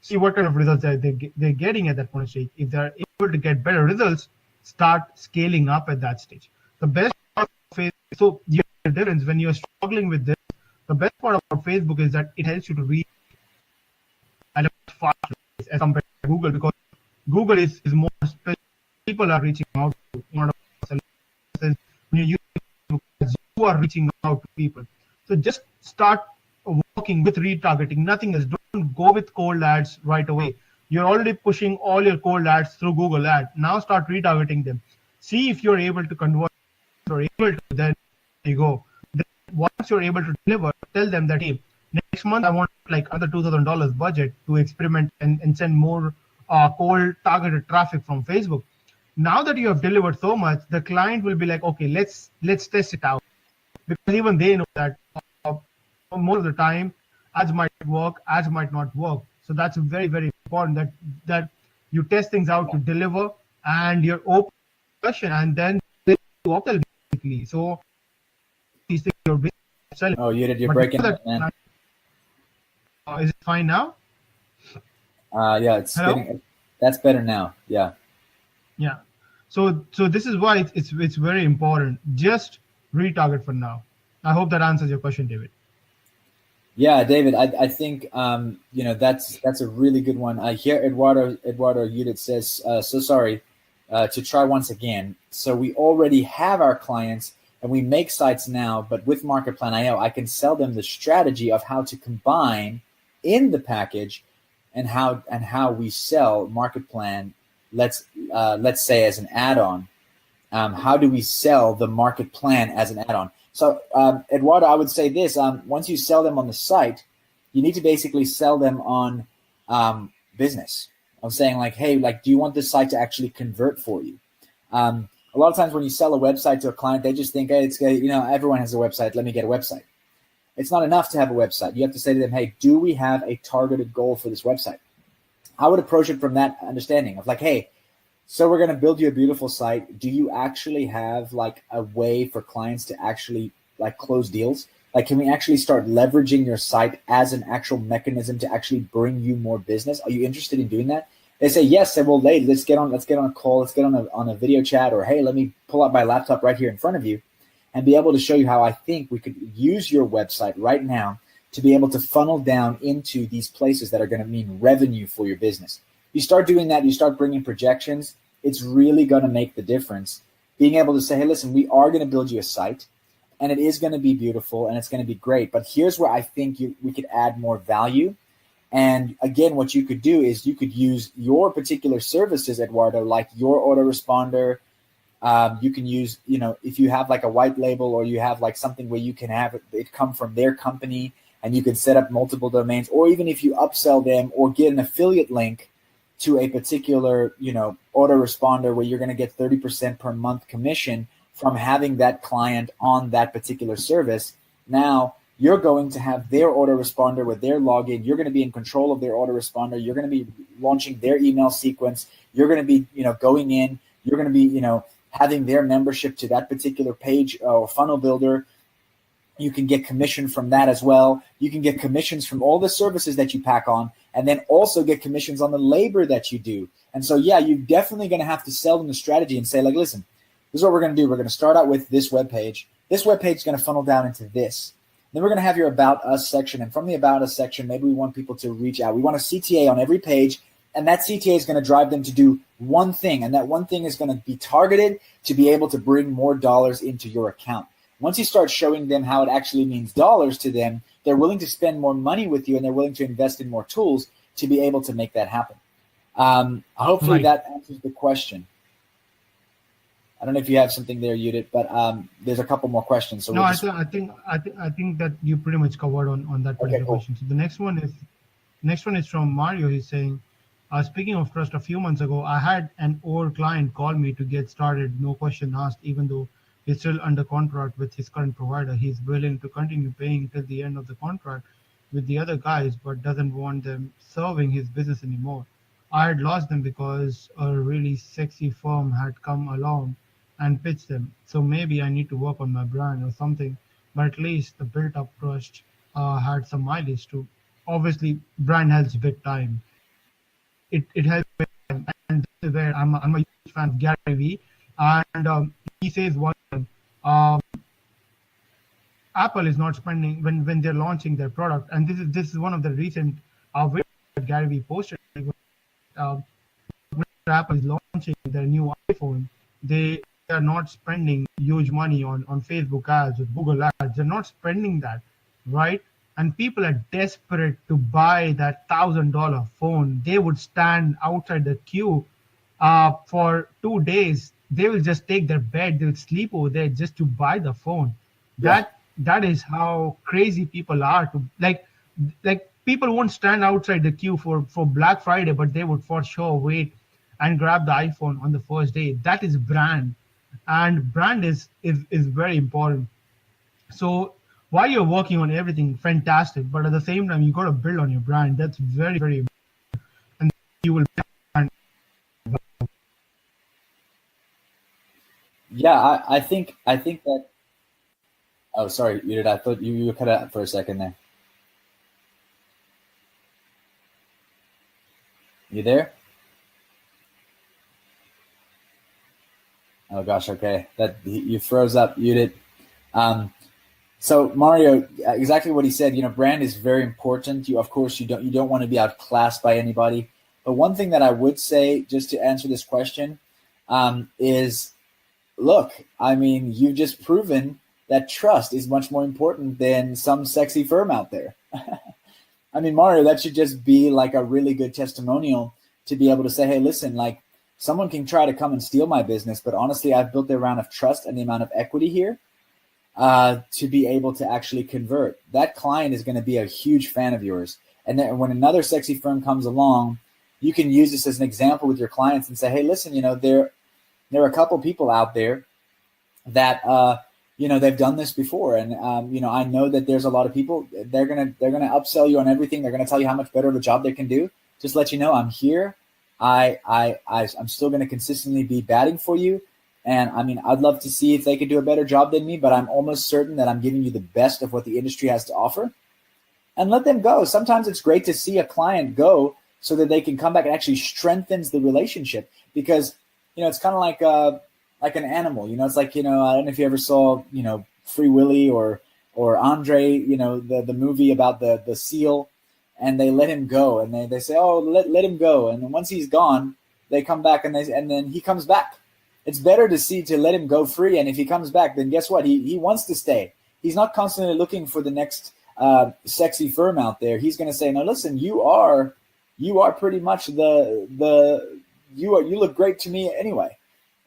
See what kind of results they're getting at that point of stage. If they're able to get better results, start scaling up at that stage. The best part of Facebook, so the difference when you're struggling with this, the best part about Facebook is that it helps you to reach at a fast pace as compared to Google, because Google is more special. People are reaching out to you. When you use Facebook, you are reaching out to people. So just start working with retargeting, nothing else. Don't go with cold ads right away. You're already pushing all your cold ads through Google Ads. Now start retargeting them. See if you're able to convert, or able to, then you go. Once you're able to deliver, tell them that, hey, next month I want like another $2,000 budget to experiment and send more cold targeted traffic from Facebook. Now that you have delivered so much, the client will be like, okay, let's test it out, because even they know that most of the time ads might work, ads might not work. So that's very, very important that you test things out to deliver, and you're open to discussion, and then you upsell basically. So these things you're selling. Oh, you're breaking up, man. Is it fine now? Yeah, that's better now. Yeah. Yeah. So this is why it's very important. Just retarget for now. I hope that answers your question, David. Yeah, David, I think that's a really good one. I hear Eduardo Udit says, so sorry, to try once again. So we already have our clients and we make sites now, but with MarketPlan IO, I can sell them the strategy of how to combine in the package and how we sell MarketPlan. Let's say as an add-on. How do we sell the MarketPlan as an add-on? So, Eduardo, I would say this: once you sell them on the site, you need to basically sell them on business. I'm saying, like, hey, like, do you want this site to actually convert for you? A lot of times when you sell a website to a client, they just think, hey, it's, everyone has a website. Let me get a website. It's not enough to have a website. You have to say to them, hey, do we have a targeted goal for this website? I would approach it from that understanding of like, hey, So we're going to build you a beautiful site. Do you actually have like a way for clients to actually like close deals? Like, can we actually start leveraging your site as an actual mechanism to actually bring you more business? Are you interested in doing that? They say yes. Say, well, hey, let's get on a call. Let's get on a video chat, or hey, let me pull out my laptop right here in front of you and be able to show you how I think we could use your website right now to be able to funnel down into these places that are going to mean revenue for your business. You start doing that, you start bringing projections, it's really going to make the difference. Being able to say, hey, listen, we are going to build you a site, and it is going to be beautiful, and it's going to be great. But here's where I think we could add more value. And again, what you could do is you could use your particular services, Eduardo, like your autoresponder. You can use, if you have like a white label, or you have like something where you can have it come from their company, and you can set up multiple domains, or even if you upsell them or get an affiliate link to a particular, autoresponder where you're going to get 30% per month commission from having that client on that particular service. Now you're going to have their autoresponder with their login. You're going to be in control of their autoresponder. You're going to be launching their email sequence. You're going to be, going in. You're going to be, having their membership to that particular page or funnel builder. You can get commission from that as well. You can get commissions from all the services that you pack on, and then also get commissions on the labor that you do. And so, yeah, you're definitely going to have to sell them the strategy and say, like, listen, this is what we're going to do. We're going to start out with this web page. This web page is going to funnel down into this. Then we're going to have your About Us section. And from the About Us section, maybe we want people to reach out. We want a CTA on every page, and that CTA is going to drive them to do one thing. And that one thing is going to be targeted to be able to bring more dollars into your account. Once you start showing them how it actually means dollars to them, they're willing to spend more money with you, and they're willing to invest in more tools to be able to make that happen. Hopefully that answers the question. I don't know if you have something there, Udit, but there's a couple more questions. So I think that you pretty much covered on that particular question. So the next one is from Mario. He's saying, speaking of trust, a few months ago, I had an old client call me to get started, no question asked, even though he's still under contract with his current provider. He's willing to continue paying till the end of the contract with the other guys, but doesn't want them serving his business anymore. I had lost them because a really sexy firm had come along and pitched them. So maybe I need to work on my brand or something, but at least the built-up trust had some mileage too. Obviously, brand helps big time. It helps big time. And this is where I'm a huge fan of Gary Vee. And he says one thing, Apple is not spending when they're launching their product, and this is one of the recent videos that Gary Vee posted. When Apple is launching their new iPhone, they are not spending huge money on Facebook ads or Google ads. They're not spending that, right? And people are desperate to buy that $1,000 phone. They would stand outside the queue for 2 days. They will just take their bed, they'll sleep over there just to buy the phone. That is how crazy people are. To like people won't stand outside the queue for Black Friday, but they would for sure wait and grab the iPhone on the first day. That is brand, and brand is very important. So while you're working on everything, fantastic, but at the same time you got to build on your brand. That's very, very important, and you will. Yeah, I think that. Oh, sorry, Udit. I thought you cut out for a second there. You there? Oh gosh, okay. That you froze up, Udit. So Mario, exactly what he said. Brand is very important. Of course, you don't want to be outclassed by anybody. But one thing that I would say, just to answer this question, is, look, I mean, you've just proven that trust is much more important than some sexy firm out there. I mean, Mario, that should just be like a really good testimonial to be able to say, hey, listen, like someone can try to come and steal my business, but honestly, I've built the amount of trust and the amount of equity here to be able to actually convert. That client is going to be a huge fan of yours. And then when another sexy firm comes along, you can use this as an example with your clients and say, hey, listen, there are a couple people out there that, they've done this before. And, I know that there's a lot of people, they're going to upsell you on everything. They're going to tell you how much better of a job they can do. Just let you know I'm here. I'm still going to consistently be batting for you. And I mean, I'd love to see if they could do a better job than me, but I'm almost certain that I'm giving you the best of what the industry has to offer. And let them go. Sometimes it's great to see a client go so that they can come back and actually strengthens the relationship, because, it's kind of like an animal, it's like, I don't know if you ever saw, Free Willy or Andre, the movie about the seal, and they let him go and they say, oh, let him go. And then once he's gone, they come back and then he comes back. It's better to let him go free. And if he comes back, then guess what? He wants to stay. He's not constantly looking for the next sexy firm out there. He's going to say, no, listen, you are pretty much you look great to me anyway.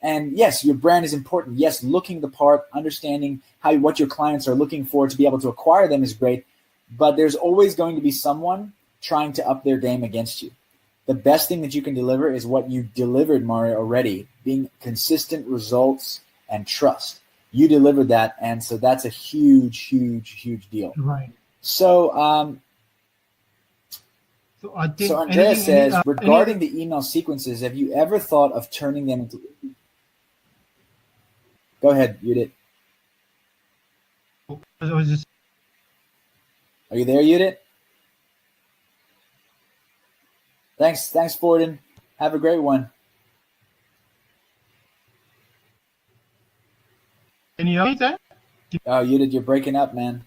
And yes, your brand is important. Yes, looking the part, understanding what your clients are looking for to be able to acquire them is great. But there's always going to be someone trying to up their game against you. The best thing that you can deliver is what you delivered, Mario, already, being consistent results and trust. You delivered that, and so that's a huge, huge, huge deal. Right. So, so Andrea says, regarding the email sequences, have you ever thought of turning them into... Go ahead, Udit. Are you there, Udit? Thanks, Forden. Have a great one. Can you hear me, sir? Oh, Udit, you're breaking up, man.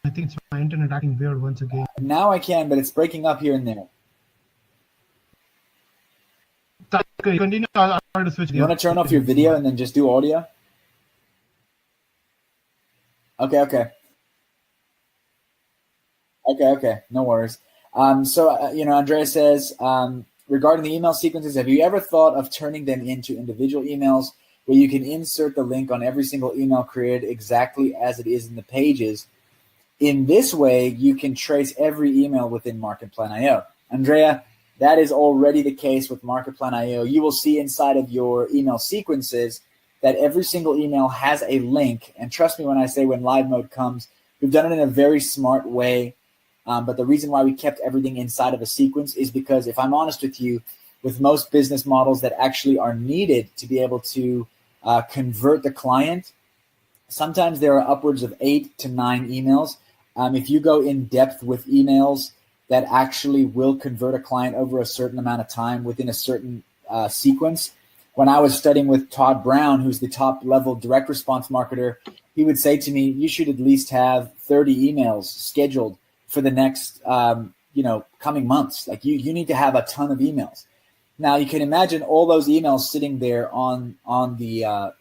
I think it's my internet acting weird once again. Now I can, but it's breaking up here and there. Continue. I'll try to switch. You want to turn off your video and then just do audio? Okay. No worries. Andrea says, regarding the email sequences, have you ever thought of turning them into individual emails where you can insert the link on every single email created exactly as it is in the pages? In this way, you can trace every email within MarketPlan.io. Andrea, that is already the case with MarketPlan.io. You will see inside of your email sequences that every single email has a link. And trust me when I say when live mode comes, we've done it in a very smart way. But the reason why we kept everything inside of a sequence is because, if I'm honest with you, with most business models that actually are needed to be able to convert the client, sometimes there are upwards of 8 to 9 emails. If you go in depth with emails that actually will convert a client over a certain amount of time within a certain sequence. When I was studying with Todd Brown, who's the top level direct response marketer, he would say to me, you should at least have 30 emails scheduled for the next, coming months. Like you need to have a ton of emails. Now you can imagine all those emails sitting there on the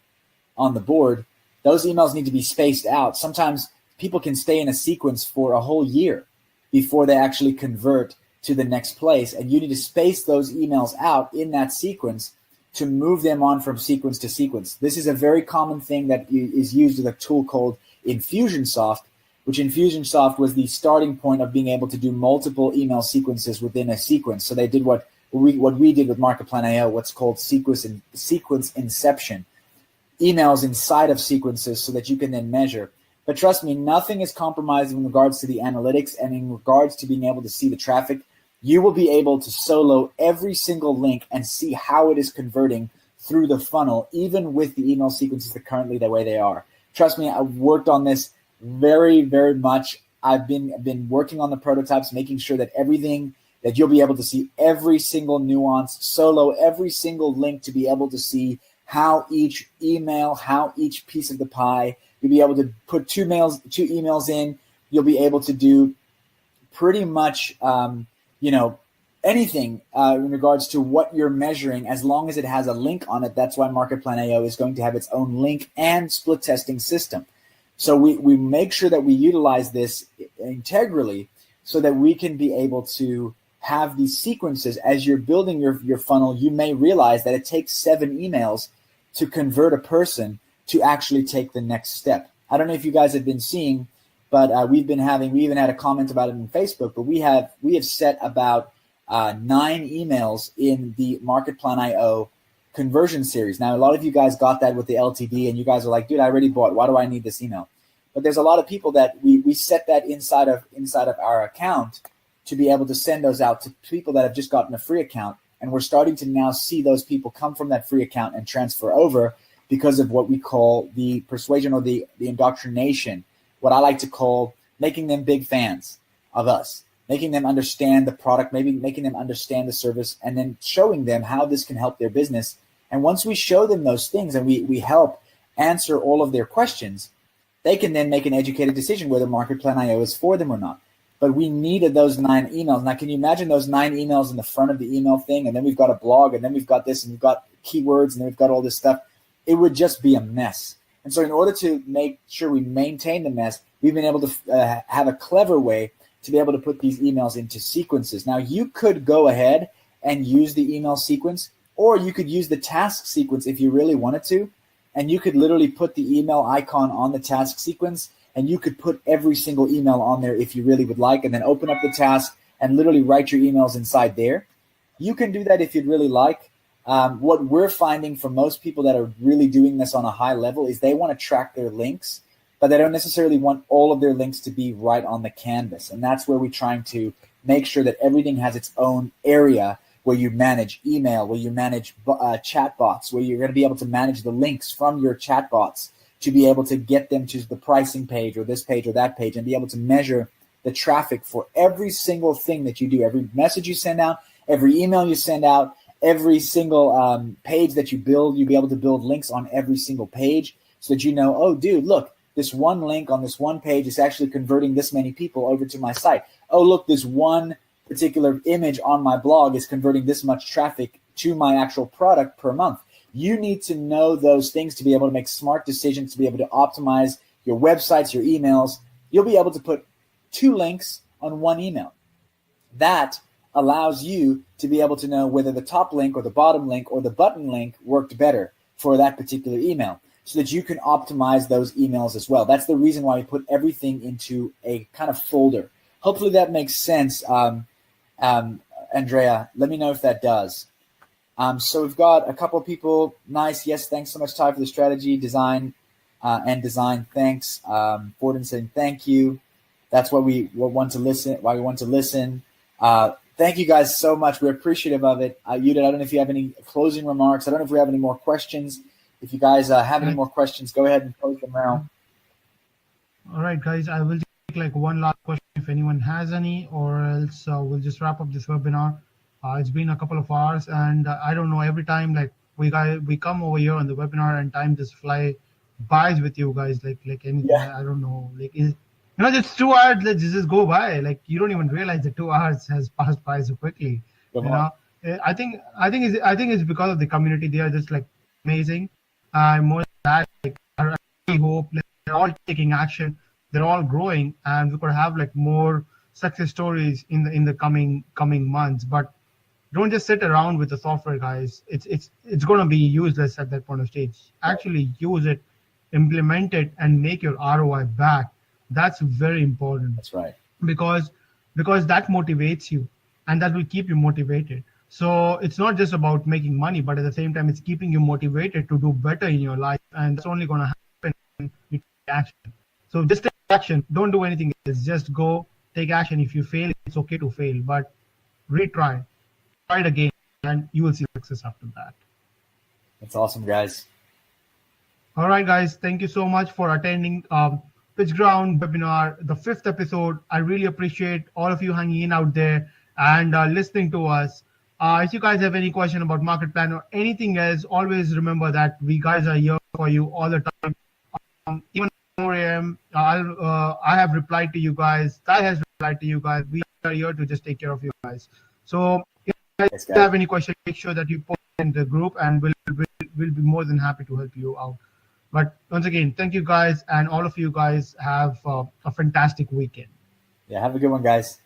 board. Those emails need to be spaced out. Sometimes people can stay in a sequence for a whole year before they actually convert to the next place. And you need to space those emails out in that sequence to move them on from sequence to sequence. This is a very common thing that is used with a tool called Infusionsoft, which Infusionsoft was the starting point of being able to do multiple email sequences within a sequence. So they did what we did with MarketPlan.io, what's called sequence inception, emails inside of sequences so that you can then measure. But trust me, nothing is compromised in regards to the analytics and in regards to being able to see the traffic. You will be able to solo every single link and see how it is converting through the funnel, even with the email sequences that currently the way they are. Trust me, I've worked on this very, very much. I've been working on the prototypes, making sure that everything that you'll be able to see every single nuance, solo every single link to be able to see how each email, how each piece of the pie. You'll be able to put two emails in. You'll be able to do pretty much, anything in regards to what you're measuring, as long as it has a link on it. That's why MarketPlan.io is going to have its own link and split testing system. So we make sure that we utilize this integrally so that we can be able to have these sequences. As you're building your funnel, you may realize that it takes 7 emails to convert a person to actually take the next step. I don't know if you guys have been seeing, but we even had a comment about it in Facebook, but we have set about 9 emails in the MarketPlan.io conversion series. Now, a lot of you guys got that with the LTD, and you guys are like, dude, I already bought. Why do I need this email? But there's a lot of people that we set that inside of our account to be able to send those out to people that have just gotten a free account. And we're starting to now see those people come from that free account and transfer over because of what we call the persuasion or the indoctrination, what I like to call making them big fans of us, making them understand the product, maybe making them understand the service, and then showing them how this can help their business. And once we show them those things and we help answer all of their questions, they can then make an educated decision whether MarketPlan.io is for them or not. But we needed those 9 emails. Now, can you imagine those 9 emails in the front of the email thing? And then we've got a blog, and then we've got this, and we've got keywords, and then we've got all this stuff. It would just be a mess. And so in order to make sure we maintain the mess, we've been able to have a clever way to be able to put these emails into sequences. Now, you could go ahead and use the email sequence, or you could use the task sequence if you really wanted to. And you could literally put the email icon on the task sequence, and you could put every single email on there if you really would like, and then open up the task and literally write your emails inside there. You can do that if you'd really like. What we're finding for most people that are really doing this on a high level is they want to track their links, but they don't necessarily want all of their links to be right on the canvas. And that's where we're trying to make sure that everything has its own area where you manage email, where you manage chatbots, where you're going to be able to manage the links from your chatbots to be able to get them to the pricing page or this page or that page, and be able to measure the traffic for every single thing that you do, every message you send out, every email you send out, every single page that you build. You'll be able to build links on every single page so that you know, oh, dude, look, this one link on this one page is actually converting this many people over to my site. Oh, look, this one particular image on my blog is converting this much traffic to my actual product per month. You need to know those things to be able to make smart decisions, to be able to optimize your websites, your emails. You'll be able to put 2 links on one email. That allows you to be able to know whether the top link or the bottom link or the button link worked better for that particular email, so that you can optimize those emails as well. That's the reason why we put everything into a kind of folder. Hopefully that makes sense, Andrea. Let me know if that does. So we've got a couple of people. Nice. Yes. Thanks so much, Ty, for the strategy, design, and design. Thanks. Forden saying thank you. That's why we want to listen. Why we want to listen. Thank you guys so much. We're appreciative of it. Udit, I don't know if you have any closing remarks. I don't know if we have any more questions. If you guys have any more questions, go ahead and post them now. All right, guys. I will take like one last question if anyone has any, or else we'll just wrap up this webinar. It's been a couple of hours, and I don't know, every time like we come over here on the webinar and time just fly by with you guys like anything. Yeah. I don't know, like just 2 hours, let's just go by. Like you don't even realize that 2 hours has passed by so quickly. I think it's because of the community. They are just like amazing. More than that, like I really hope they're all taking action. They're all growing, and we could have like more success stories in the coming months. But don't just sit around with the software, guys. It's going to be useless at that point of stage. Actually use it, implement it, and make your ROI back. That's very important. That's right. Because that motivates you, and that will keep you motivated. So it's not just about making money, but at the same time, it's keeping you motivated to do better in your life. And that's only going to happen when you take action. So just take action. Don't do anything else. Just go take action. If you fail, it's okay to fail, but retry. Try it again, and you will see success after that. That's awesome, guys. All right, guys. Thank you so much for attending PitchGround Webinar, the 5th episode. I really appreciate all of you hanging in out there and listening to us. If you guys have any question about MarketPlan or anything else, always remember that we guys are here for you all the time. Even 4 a.m., I have replied to you guys. Ty has replied to you guys. We are here to just take care of you guys. So if you guys have any question, make sure that you post in the group, and we'll be more than happy to help you out. But once again, thank you guys, and all of you guys have a fantastic weekend. Yeah, have a good one, guys.